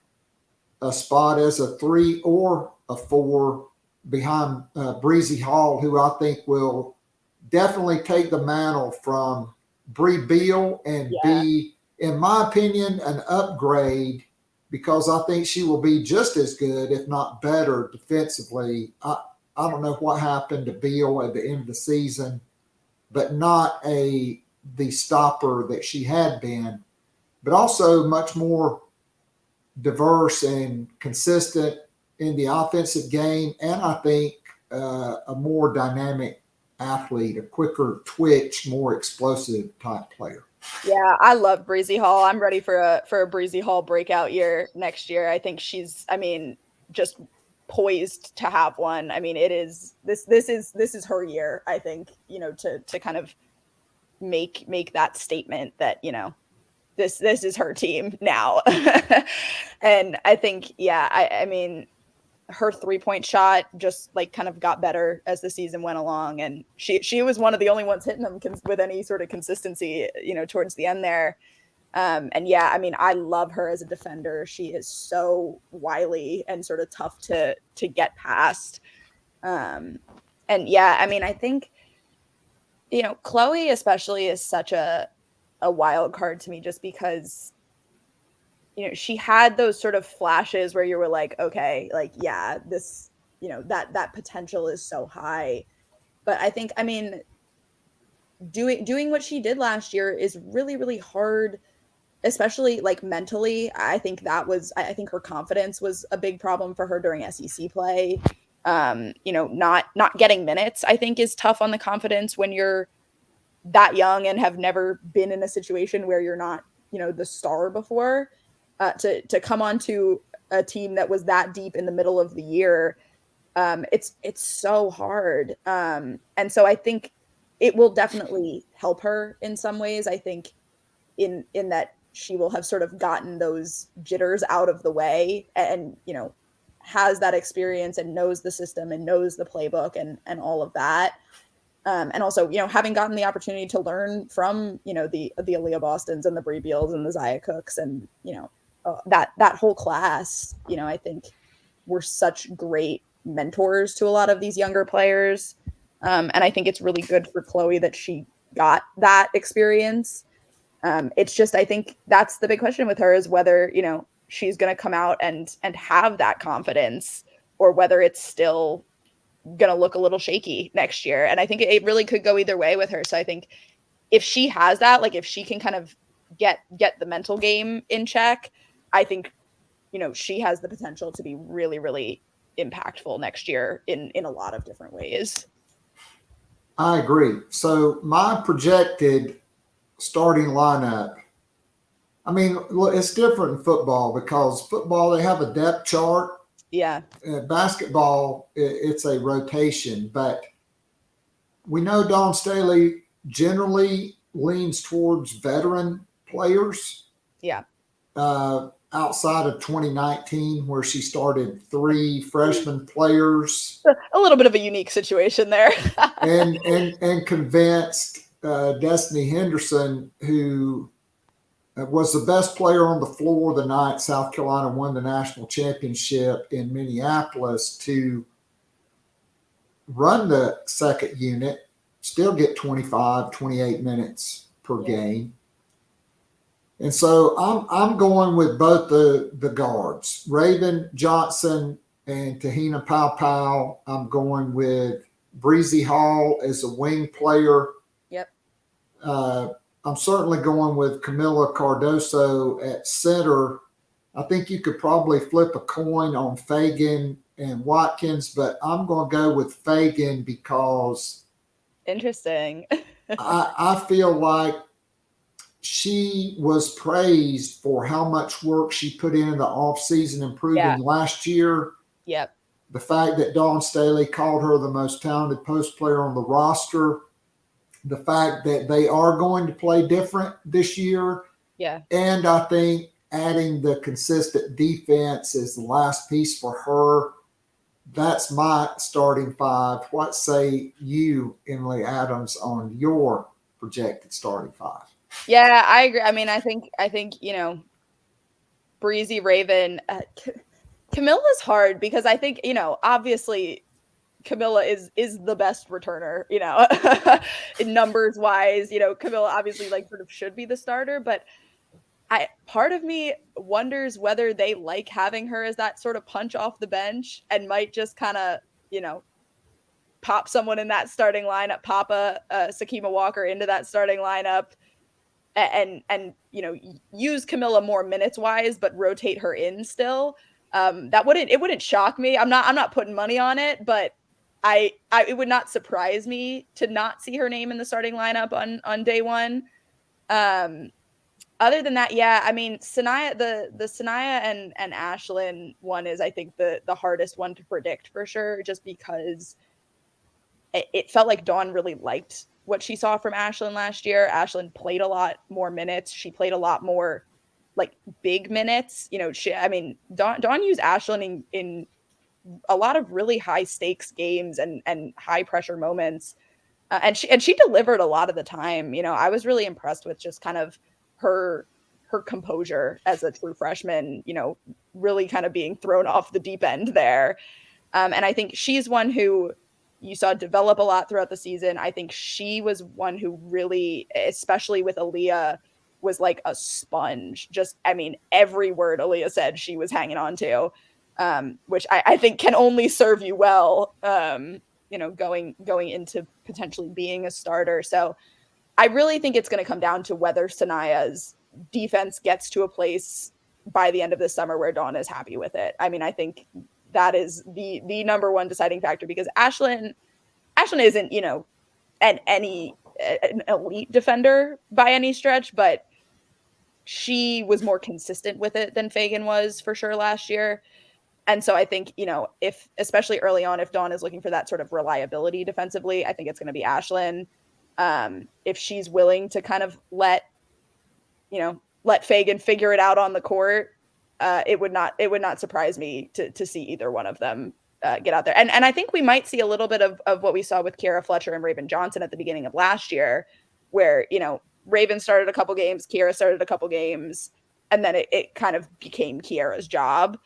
a spot as a 3 or a 4 behind Breezy Hall, who I think will definitely take the mantle from Breal Beal and be, in my opinion, an upgrade, because I think she will be just as good, if not better, defensively. I don't know what happened to Beal at the end of the season, but not the stopper that she had been, but also much more diverse and consistent in the offensive game. And I think a more dynamic athlete, a quicker twitch, more explosive type player. Yeah, I love Breezy Hall. I'm ready for a Breezy Hall breakout year next year. I think she's, I mean, just poised to have one. I mean, it is this is her year, I think, you know, to kind of make that statement that, you know, this is her team now. And I think, I mean, her 3-point shot just like kind of got better as the season went along, and she was one of the only ones hitting them with any sort of consistency, you know, towards the end there. And I mean, I love her as a defender. She is so wily and sort of tough to get past. And I mean, I think, you know, Chloe especially is such a wild card to me, just because, you know, she had those sort of flashes where you were like, okay, like, yeah, this, you know, that potential is so high. But I think, I mean, doing what she did last year is really, really hard especially like mentally, I think I think her confidence was a big problem for her during SEC play. Not getting minutes, I think, is tough on the confidence when you're that young and have never been in a situation where you're not, the star before. To come onto a team that was that deep in the middle of the year, it's so hard. And so I think it will definitely help her in some ways. I think in that she will have sort of gotten those jitters out of the way and has that experience and knows the system and knows the playbook and all of that. And also, having gotten the opportunity to learn from, the Aliyah Bostons and the Breal Beals and the Zia Cookes and, that whole class, I think were such great mentors to a lot of these younger players. And I think it's really good for Chloe that she got that experience. It's just, I think that's the big question with her is whether, she's going to come out and have that confidence or whether it's still going to look a little shaky next year. And I think it really could go either way with her. So I think if she has that, like if she can kind of get the mental game in check, I think, she has the potential to be really, really impactful next year in a lot of different ways. I agree. So my projected starting lineup, I mean, look, it's different in football because football, they have a depth chart. Yeah. Basketball, it's a rotation, but we know Dawn Staley generally leans towards veteran players. Yeah. Outside of 2019, where she started 3 freshman players. A little bit of a unique situation there. and convinced Destiny Henderson, who was the best player on the floor the night South Carolina won the national championship in Minneapolis, to run the second unit, still get 25, 28 minutes per game. And so I'm going with both the guards, Raven Johnson and Tahina Powell. I'm going with Breezy Hall as a wing player. Yep. I'm certainly going with Camila Cardoso at center. I think you could probably flip a coin on Fagan and Watkins, but I'm going to go with Fagan because interesting. I feel like she was praised for how much work she put in the offseason improving last year. Yep. The fact that Dawn Staley called her the most talented post player on the roster. The fact that they are going to play different this year. Yeah. And I think adding the consistent defense is the last piece for her. That's my starting 5. What say you, Emily Adams, on your projected starting 5? Yeah, I agree. I mean, I think, Breezy, Raven, Camilla's hard because I think, obviously Camilla is the best returner, in numbers wise, Camilla obviously sort of should be the starter, but part of me wonders whether they like having her as that sort of punch off the bench and might just kind of, pop someone in that starting lineup, pop a Sakima Walker into that starting lineup and use Camilla more minutes wise, but rotate her in still. It wouldn't shock me. I'm not putting money on it, but it would not surprise me to not see her name in the starting lineup on day one. Other than that, yeah, I mean, Sanaya, the Sanaya and Ashlyn one is, I think, the hardest one to predict for sure, just because it felt like Dawn really liked what she saw from Ashlyn last year. Ashlyn played a lot more minutes. She played a lot more big minutes. Dawn used Ashlyn in a lot of really high stakes games and high pressure moments. And she delivered a lot of the time. I was really impressed with just kind of her composure as a true freshman, really kind of being thrown off the deep end there. And I think she's one who you saw develop a lot throughout the season. I think she was one who really, especially with Aliyah, was like a sponge. Just, every word Aliyah said, she was hanging on to, which I think can only serve you well, going into potentially being a starter. So I really think it's going to come down to whether Sanaya's defense gets to a place by the end of the summer where Dawn is happy with it. I mean, I think that is the number one deciding factor, because Ashlyn isn't, an elite defender by any stretch, but she was more consistent with it than Fagan was for sure last year. And so I think, if, especially early on, if Dawn is looking for that sort of reliability defensively, I think it's going to be Ashlyn. If she's willing to kind of let Fagan figure it out on the court, it would not surprise me to see either one of them get out there. And I think we might see a little bit of what we saw with Kierra Flecher and Raven Johnson at the beginning of last year, where, Raven started a couple games, Kierra started a couple games, and then it kind of became Kierra's job.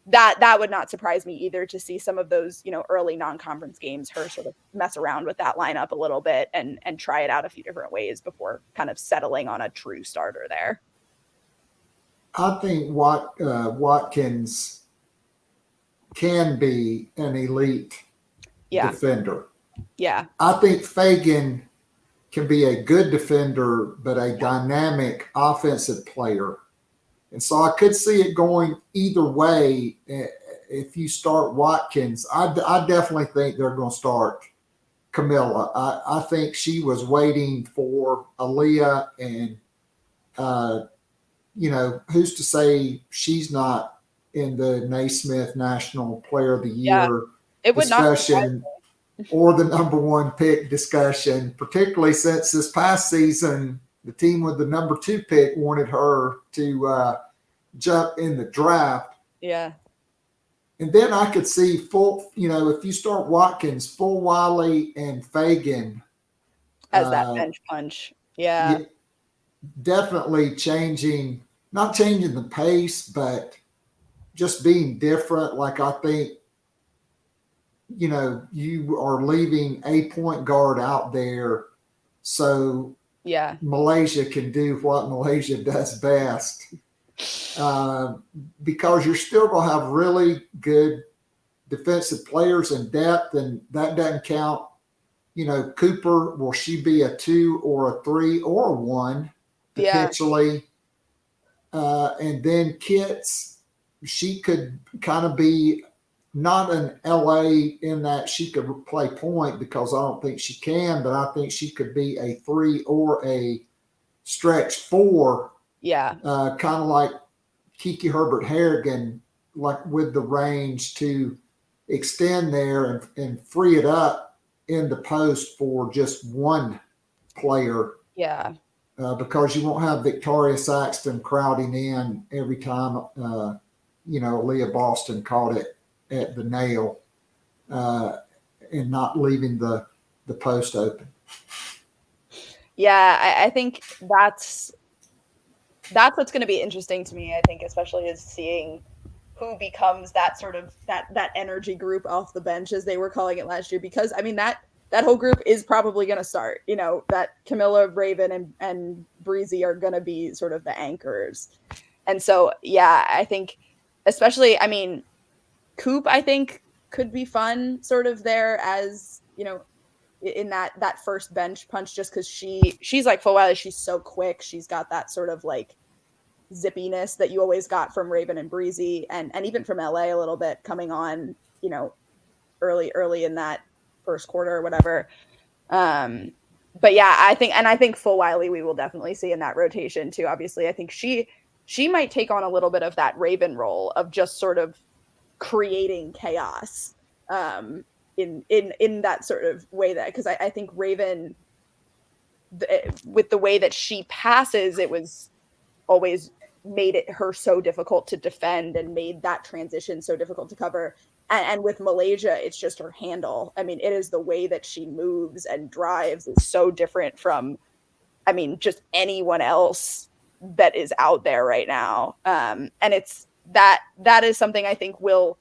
That would not surprise me either, to see some of those, early non-conference games, her sort of mess around with that lineup a little bit and try it out a few different ways before kind of settling on a true starter there. I think Watkins can be an elite defender. Yeah. I think Fagan can be a good defender, but a dynamic offensive player. And so I could see it going either way. If you start Watkins, I definitely think they're going to start Camilla. I think she was waiting for Aliyah, and, who's to say she's not in the Naismith National Player of the Year discussion or the number one pick discussion, particularly since this past season, the team with the number 2 pick wanted her to jump in the draft. Yeah. And then I could see if you start Watkins, full Wiley and Fagan as that bench punch. Yeah. Definitely not changing the pace, but just being different. Like, I think, you are leaving a point guard out there, so Malaysia can do what Malaysia does best, because you're still going to have really good defensive players in depth, and that doesn't count. Cooper, will she be a 2 or a 3 or a 1 potentially? And then Kitts, she could kind of be not an LA in that she could play point, because I don't think she can, but I think she could be a 3 or a stretch 4. Yeah. Kind of like Kiki Herbert Harrigan, like with the range to extend there and free it up in the post for just one player. Yeah. Because you won't have Victaria Saxton crowding in every time, Aliyah Boston caught it at the nail, and not leaving the post open. Yeah, I think that's what's going to be interesting to me. I think, especially, is seeing who becomes that sort of that energy group off the bench, as they were calling it last year. Because I mean, that whole group is probably going to start. That Camilla, Raven, and Breezy are going to be sort of the anchors. And so, yeah, I think, especially, I mean, Cooke, I think, could be fun sort of there as, in that first bench punch, just because she's like full Wiley. She's so quick. She's got that sort of like zippiness that you always got from Raven and Breezy, and even from LA a little bit coming on, early in that first quarter or whatever. But yeah, I think full Wiley we will definitely see in that rotation too. Obviously, I think she might take on a little bit of that Raven role of just sort of creating chaos in that sort of way, that because I think Raven, with the way that she passes, it was always made her so difficult to defend and made that transition so difficult to cover. And with Malaysia, it's just her handle. I mean, it is the way that she moves and drives is so different from, I mean, just anyone else that is out there right now. And it's that is something I think will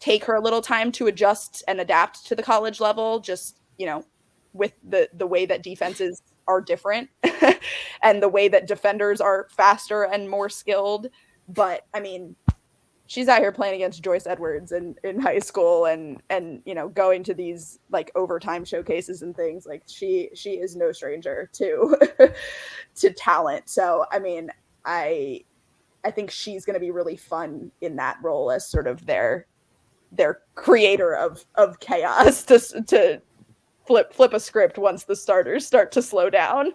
take her a little time to adjust and adapt to the college level, just, with the way that defenses are different and the way that defenders are faster and more skilled. But I mean, she's out here playing against Joyce Edwards in high school and going to these like overtime showcases and things. Like she is no stranger to to talent. So I mean, I think she's going to be really fun in that role as sort of their creator of chaos to flip a script once the starters start to slow down.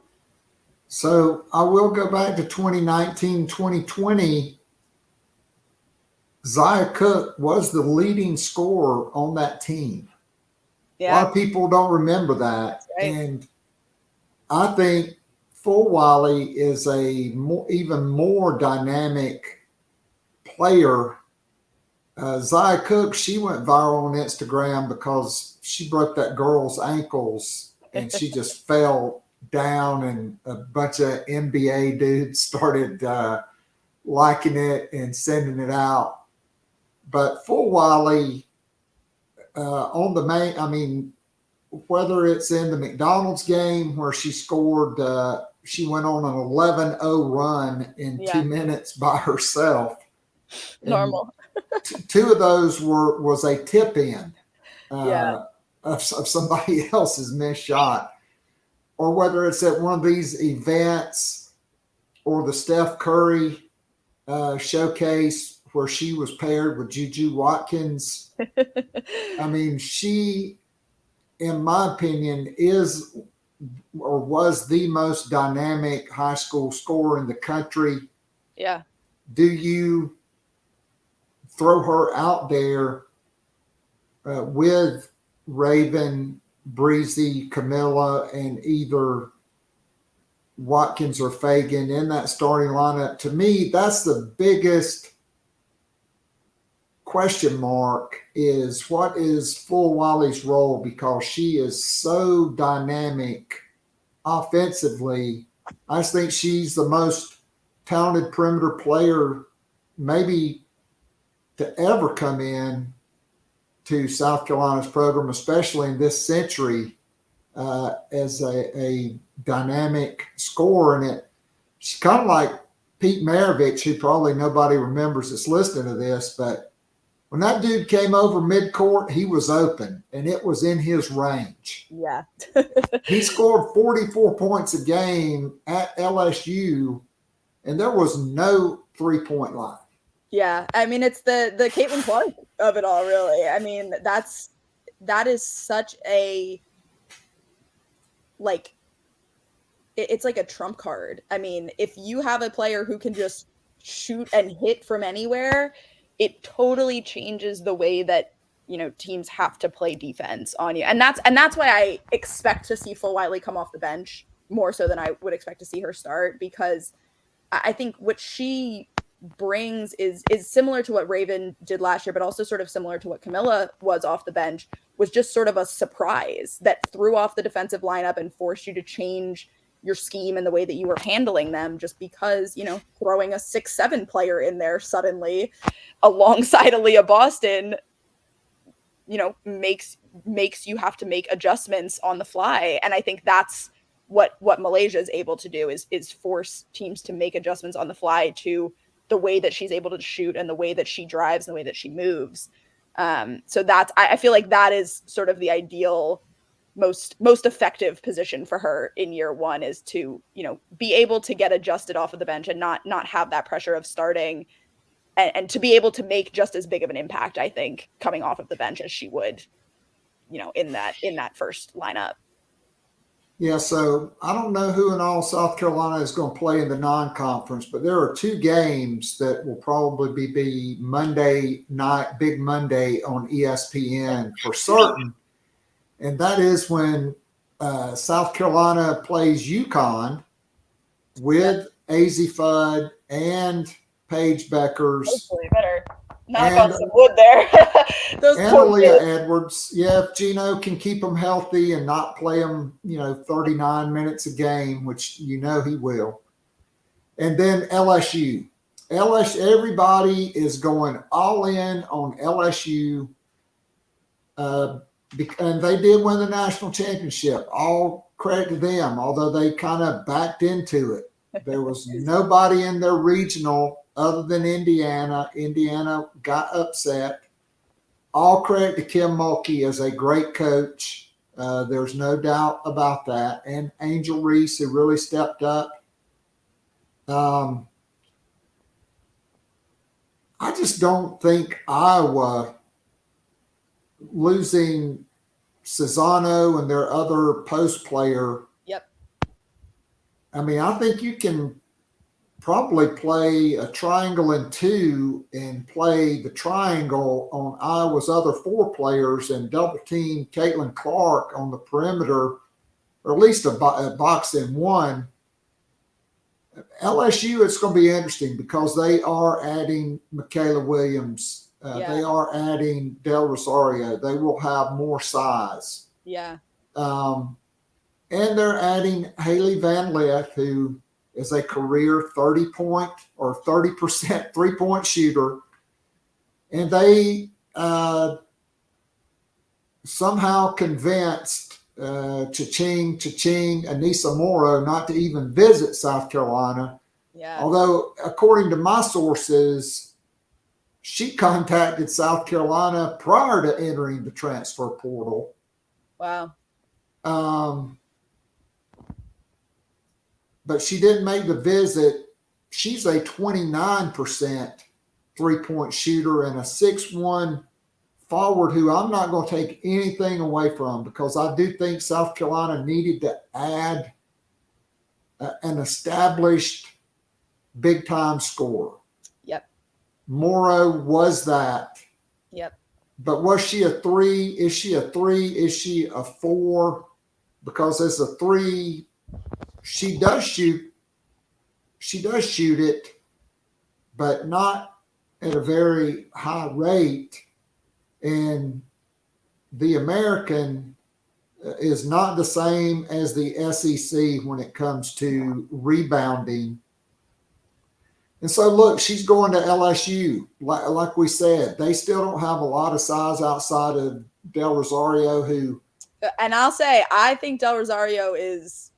So I will go back to 2019, 2020. Zia Cooke was the leading scorer on that team. Yeah. A lot of people don't remember that. Right. And I think Fulwiley is even more dynamic player. Zia Cooke, she went viral on Instagram because she broke that girl's ankles and she just fell down, and a bunch of NBA dudes started liking it and sending it out. But Fulwiley on the main, I mean, whether it's in the McDonald's game where she scored, she went on an 11-0 run in 2 minutes by herself. Normal. Two of those was a tip in of somebody else's missed shot. Or whether it's at one of these events or the Steph Curry showcase where she was paired with Juju Watkins. I mean, she, in my opinion, is or was the most dynamic high school scorer in the country. Yeah. Do you throw her out there with Raven, Breezy, Camilla, and either Watkins or Fagan in that starting lineup? To me, that's the biggest question mark, is what is Fulwiley's role, because she is so dynamic offensively. I just think she's the most talented perimeter player maybe to ever come in to South Carolina's program, especially in this century, as a dynamic scorer. And she's kind of like Pete Maravich, who probably nobody remembers that's listening to this, but when that dude came over midcourt, he was open, and it was in his range. Yeah. He scored 44 points a game at LSU, and there was no three-point line. Yeah, I mean, it's the Caitlin Clark of it all, really. I mean, that is such a, like, it's like a trump card. I mean, if you have a player who can just shoot and hit from anywhere, it totally changes the way that, teams have to play defense on you. And that's why I expect to see Fulwiley come off the bench more so than I would expect to see her start, because I think what she brings is similar to what Raven did last year, but also sort of similar to what Camilla was off the bench, was just sort of a surprise that threw off the defensive lineup and forced you to change your scheme and the way that you were handling them, just because, throwing a 6'7" player in there suddenly alongside Aliyah Boston, makes you have to make adjustments on the fly. And I think that's what Malaysia is able to do, is force teams to make adjustments on the fly to the way that she's able to shoot and the way that she drives and the way that she moves. So I feel like that is sort of the ideal, most effective position for her in year one, is to, be able to get adjusted off of the bench and not have that pressure of starting, and to be able to make just as big of an impact, I think, coming off of the bench as she would, in that first lineup. Yeah, so I don't know who in all South Carolina is going to play in the non-conference, but there are two games that will probably be Monday night, Big Monday on ESPN for certain. And that is when South Carolina plays UConn with AZ Fudd and Paige Beckers. Hopefully better knock on some wood there. Those and Aliyah Edwards. Yeah, if Gino can keep them healthy and not play them, 39 minutes a game, which he will. And then LSU. Everybody is going all in on LSU. And they did win the national championship. All credit to them, although they kind of backed into it. There was nobody in their regional other than Indiana. Indiana got upset. All credit to Kim Mulkey as a great coach. There's no doubt about that. And Angel Reese, who really stepped up. I just don't think Iowa losing Cesano and their other post player. Yep. I mean, I think you can probably play a triangle in two and play the triangle on Iowa's other 4 players and double team Caitlin Clark on the perimeter, or at least a box in one. LSU, it's going to be interesting because they are adding Michaela Williams. They are adding Del Rosario. They will have more size. Yeah. And they're adding Haley Van Lith, who is a career 30-point or 30% three-point shooter. And they somehow convinced Anissa Morrow not to even visit South Carolina. Yeah. Although, according to my sources, she contacted South Carolina prior to entering the transfer portal. Wow. But she didn't make the visit. She's a 29% three-point shooter and a 6'1" forward who I'm not going to take anything away from, because I do think South Carolina needed to add an established big-time scorer. Yep. Morrow was that. Yep. But was she a 3? Is she a 3? Is she a 4? Because as a 3, she does shoot it, but not at a very high rate. And the American is not the same as the SEC when it comes to rebounding. And so, look, she's going to LSU. Like we said, they still don't have a lot of size outside of Del Rosario, who. And I'll say, I think Del Rosario is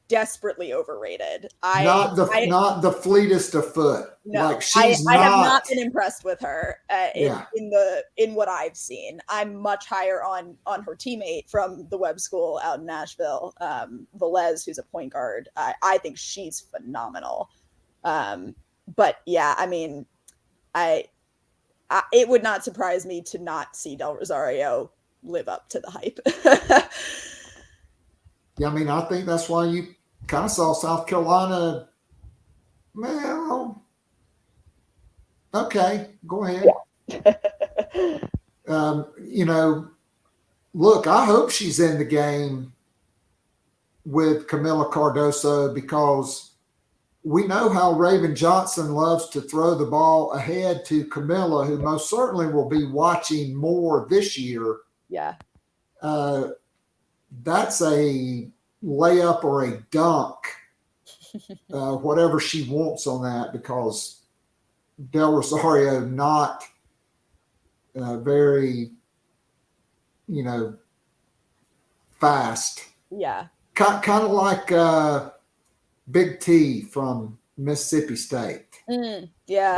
desperately overrated. Not the fleetest of foot. No, like I have not been impressed with her in what I've seen. I'm much higher on her teammate from the web school out in Nashville, Velez, who's a point guard. I think she's phenomenal. But yeah, I mean, it would not surprise me to not see Del Rosario live up to the hype. Yeah, I mean, I think that's why you kind of saw South Carolina. Well, okay, go ahead. Look, I hope she's in the game with Camila Cardoso, because we know how Raven Johnson loves to throw the ball ahead to Camila, who most certainly will be watching more this year. Yeah. That's a layup or a dunk, whatever she wants on that, because Del Rosario not very, fast. Yeah. Kind of like Big T from Mississippi State. Yeah.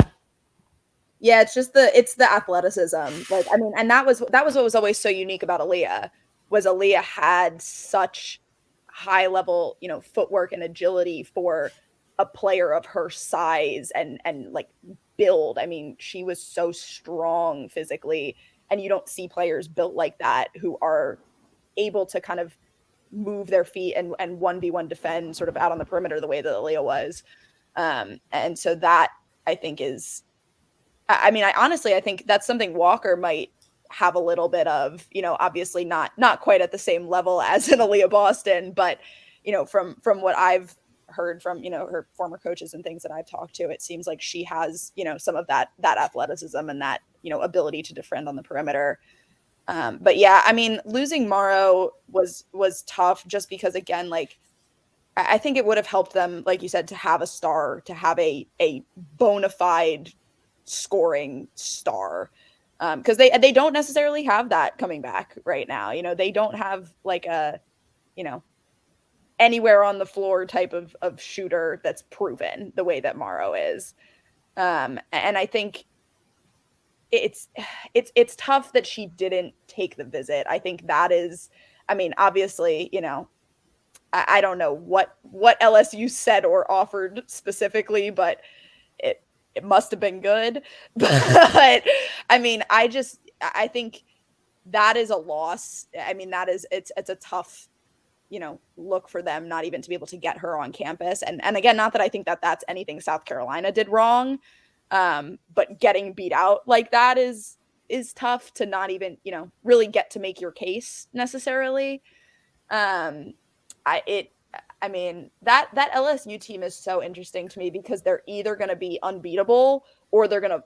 Yeah, it's just the athleticism. Like, I mean, and that was what was always so unique about Aliyah, was Aliyah had such high level, footwork and agility for a player of her size and like build. I mean, she was so strong physically, and you don't see players built like that who are able to kind of move their feet and 1v1 defend sort of out on the perimeter the way that Aliyah was. And so that, I think, is, I mean, I think that's something Walker might have a little bit of, obviously not quite at the same level as an Aliyah Boston, but, from what I've heard from, her former coaches and things that I've talked to, it seems like she has, some of that athleticism and that, ability to defend on the perimeter. But yeah, I mean, losing Morrow was tough, just because, again, like, I think it would have helped them, like you said, to have a star, to have a bona fide scoring star. Because they don't necessarily have that coming back right now. They don't have like a, anywhere on the floor type of shooter that's proven the way that Morrow is. And I think it's tough that she didn't take the visit. I think that is, I mean, obviously, I don't know what LSU said or offered specifically, but it must have been good. But I mean, I think that is a loss. I mean, it's a tough, look for them not even to be able to get her on campus. And again, not that I think that that's anything South Carolina did wrong. But getting beat out like that is tough to not even, really get to make your case necessarily. I mean, that LSU team is so interesting to me because they're either going to be unbeatable or they're going to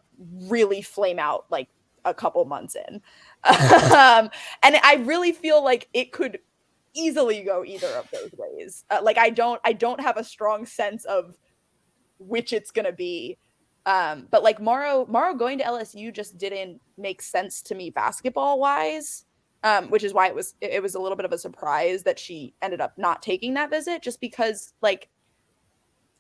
really flame out like a couple months in. And I really feel like it could easily go either of those ways. Like I don't have a strong sense of which it's going to be. But like Morrow going to LSU just didn't make sense to me basketball wise. Which is why it was a little bit of a surprise that she ended up not taking that visit, just because like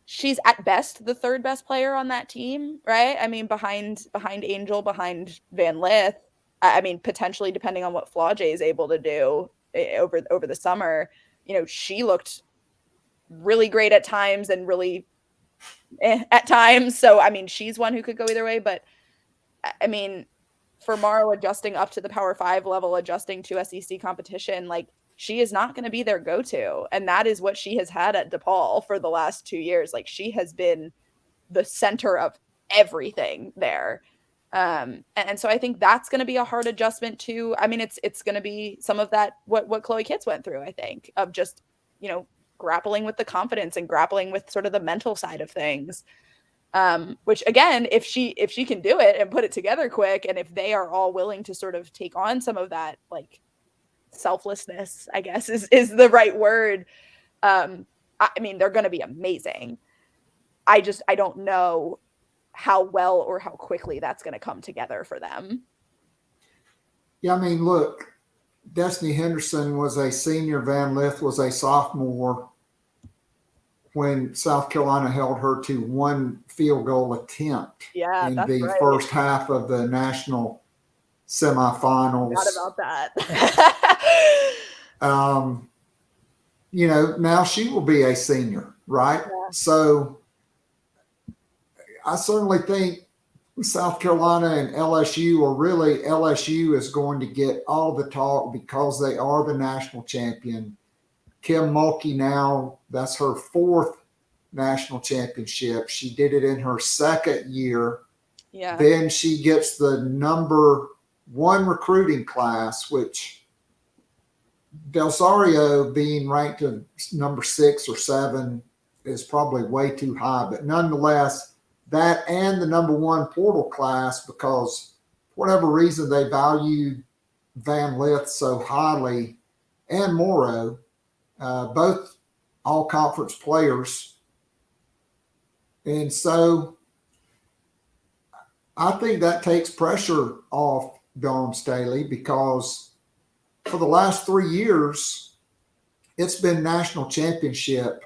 she's at best the third best player on that team, right? I mean, behind Angel, behind Van Lith. I mean, potentially depending on what Flau'jae is able to do over the summer, she looked really great at times and really at times. So I mean, she's one who could go either way, but I mean, for Morrow adjusting up to the Power 5 level, adjusting to SEC competition, like she is not going to be their go-to. And that is what she has had at DePaul for the last 2 years. Like she has been the center of everything there. And so I think that's going to be a hard adjustment too. I mean, it's going to be some of that, what Chloe Kitts went through, I think, of just, grappling with the confidence and grappling with sort of the mental side of things. Which again, if she can do it and put it together quick, and if they are all willing to sort of take on some of that, like selflessness, I guess is the right word. I mean, they're going to be amazing. I don't know how well or how quickly that's going to come together for them. Yeah, I mean, look, Destiny Henderson was a senior. Van Lith was a sophomore when South Carolina held her to one field goal attempt in the first half of the national semifinals. Not about that. Now she will be a senior, right? Yeah. So I certainly think South Carolina and LSU, or really LSU, is going to get all the talk because they are the national champion. Kim Mulkey now, that's her fourth national championship. She did it in her second year. Yeah. Then she gets the number one recruiting class, which Del Sario being ranked to number 6 or 7 is probably way too high. But nonetheless, that and the number one portal class, because for whatever reason they valued Van Lith so highly, and Morrow, both all-conference players. And so I think that takes pressure off Dawn Staley, because for the last 3 years, it's been national championship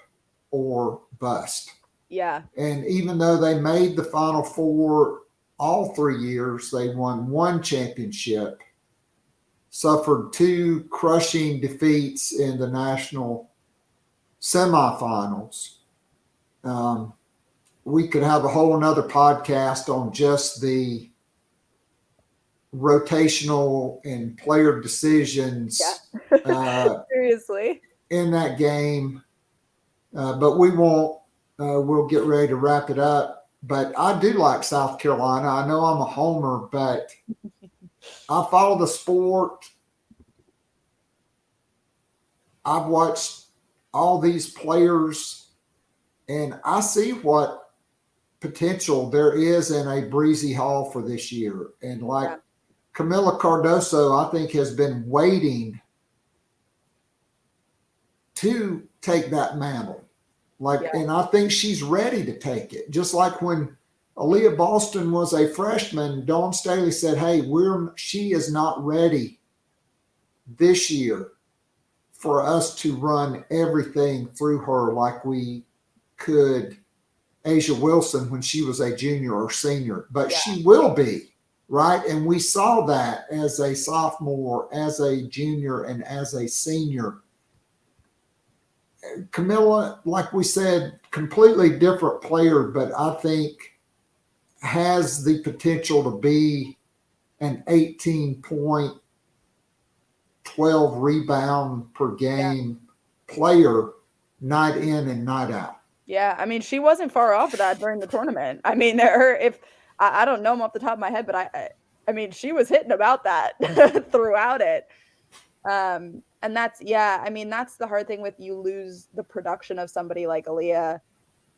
or bust. Yeah. And even though they made the Final Four all 3 years, they won one championship, suffered 2 crushing defeats in the national semifinals. We could have a whole another podcast on just the rotational and player decisions seriously in that game. But we won't. We'll get ready to wrap it up. But I do like South Carolina. I know I'm a homer, but I follow the sport. I've watched all these players, and I see what potential there is in a Breezy Hall for this year. And like Camila Cardoso, I think, has been waiting to take that mantle. And I think she's ready to take it. Just like when Aliyah Boston was a freshman, Dawn Staley said, hey, she is not ready this year for us to run everything through her like we could Asia Wilson when she was a junior or senior, but she will be, right? And we saw that as a sophomore, as a junior, and as a senior. Camilla, like we said, completely different player, but I think has the potential to be an 18-point, 12 rebound per game player night in and night out. Yeah, I mean, she wasn't far off of that during the tournament. I mean, I don't know them off the top of my head, but I mean, she was hitting about that throughout it. And that's the hard thing with you lose the production of somebody like Aliyah,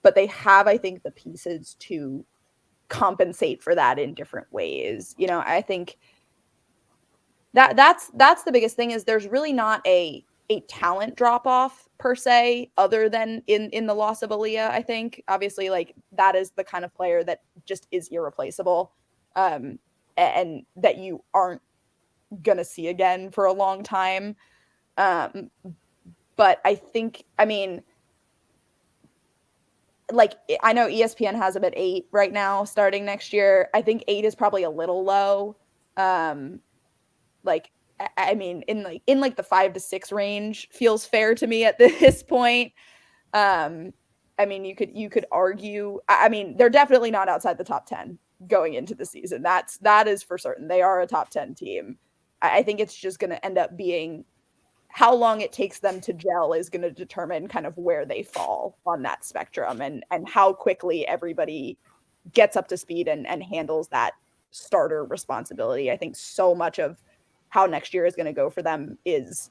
but they have, I think, the pieces to compensate for that in different ways. You know, I think that's the biggest thing is there's really not a talent drop off per se, other than in the loss of Aliyah. I think obviously like that is the kind of player that just is irreplaceable, and that you aren't gonna see again for a long time. But I think, I mean, like I know ESPN has them at 8 right now starting next year. I think 8 is probably a little low. Like I mean, in the 5 to 6 range feels fair to me at this point. I mean, you could argue. I mean, they're definitely not outside the top 10 going into the season. That is for certain. They are a top 10 team. I think it's just going to end up being how long it takes them to gel is going to determine kind of where they fall on that spectrum, and how quickly everybody gets up to speed and handles that starter responsibility. I think so much of how next year is going to go for them is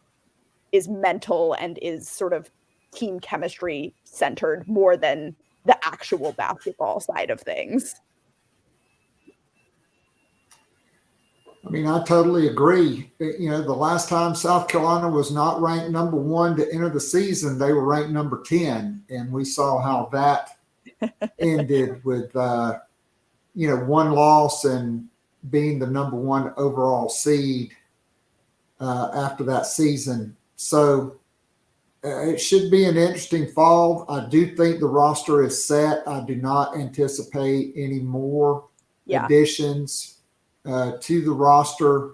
mental and is sort of team chemistry centered more than the actual basketball side of things. I mean, I totally agree. You know, the last time South Carolina was not ranked number 1 to enter the season, they were ranked number 10. And we saw how that ended with, you know, 1 loss and being the number 1 overall seed after that season. So it should be an interesting fall. I do think the roster is set. I do not anticipate any more additions to the roster.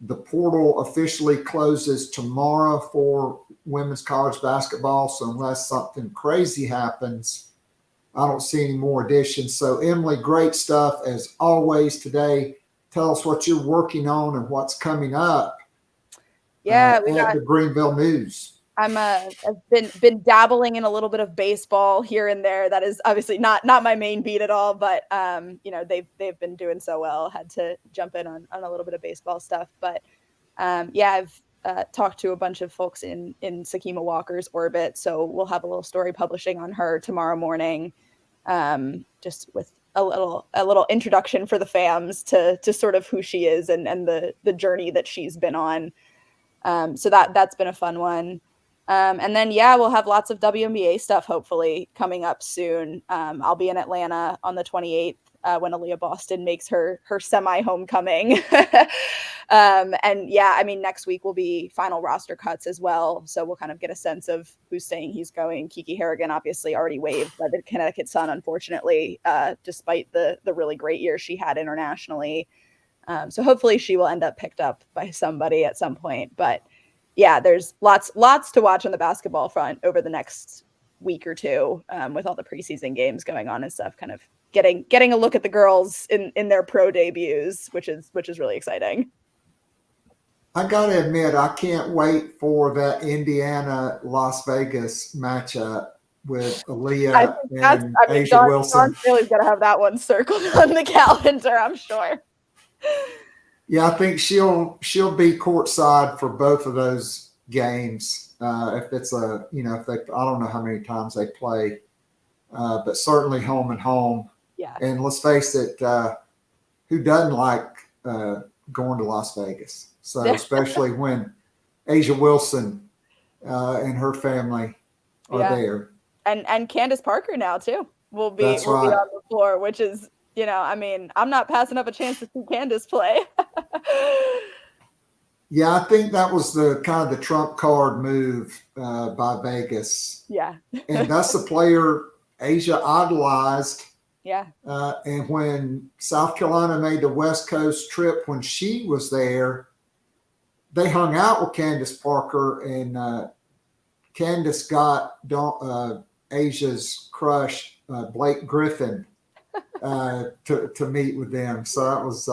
The portal officially closes tomorrow for women's college basketball. So unless something crazy happens, I don't see any more additions. So Emily, great stuff as always today. Tell us what you're working on and what's coming up. Yeah, at the Greenville News. I've been dabbling in a little bit of baseball here and there. That is obviously not my main beat at all, but you know, they've been doing so well. Had to jump in on a little bit of baseball stuff. But I've talked to a bunch of folks in Sakima Walker's orbit, so we'll have a little story publishing on her tomorrow morning, just with a little introduction for the fams to sort of who she is and the journey that she's been on. So that's been a fun one. And then, we'll have lots of WNBA stuff, hopefully, coming up soon. I'll be in Atlanta on the 28th when Aliyah Boston makes her semi-homecoming. I mean, next week will be final roster cuts as well. So we'll kind of get a sense of who's saying he's going. Kiki Harrigan, obviously, already waived by the Connecticut Sun, unfortunately, despite the really great year she had internationally. So hopefully she will end up picked up by somebody at some point. But there's lots to watch on the basketball front over the next week or two, with all the preseason games going on and stuff, kind of getting a look at the girls in their pro debuts, which is really exciting. I got to admit, I can't wait for that Indiana Las Vegas matchup with Aliyah and Asia Wilson. Don Staley's got to have that one circled on the calendar, I'm sure. Yeah, I think she'll be courtside for both of those games. If it's I don't know how many times they play, but certainly home and home. Yeah. And let's face it, who doesn't like going to Las Vegas? So especially when Asia Wilson and her family are there. And Candace Parker now too will be on the floor, which is, I mean, I'm not passing up a chance to see Candace play. Yeah, I think that was the kind of the trump card move by Vegas. Yeah. And that's a player Asia idolized. Yeah. And when South Carolina made the West Coast trip when she was there, they hung out with Candace Parker, and Candace got Asia's crush, Blake Griffin, to meet with them. So that was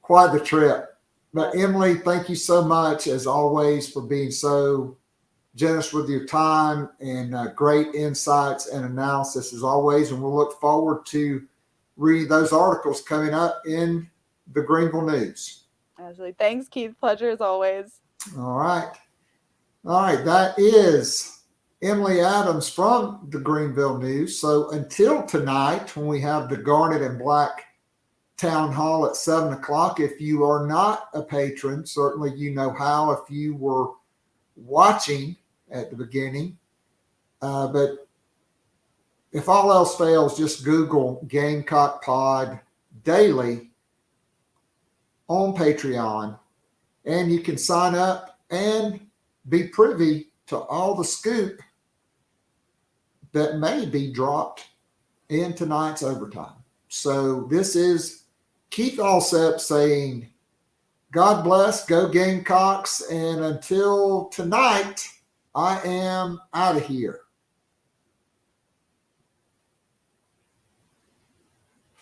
quite the trip. But Emily, thank you so much, as always, for being so generous with your time and great insights and analysis, as always. And we'll look forward to reading those articles coming up in the Greenville News. Absolutely. Thanks, Keith. Pleasure as always. All right. That is Emily Adams from the Greenville News. So until tonight, when we have the Garnet and Black Town Hall at 7 o'clock, if you are not a patron, certainly you know how if you were watching at the beginning. But if all else fails, just Google Gamecock Pod Daily on Patreon, and you can sign up and be privy to all the scoop that may be dropped in tonight's overtime. So this is Keith Alsep saying, God bless, go Gamecocks, and until tonight, I am out of here.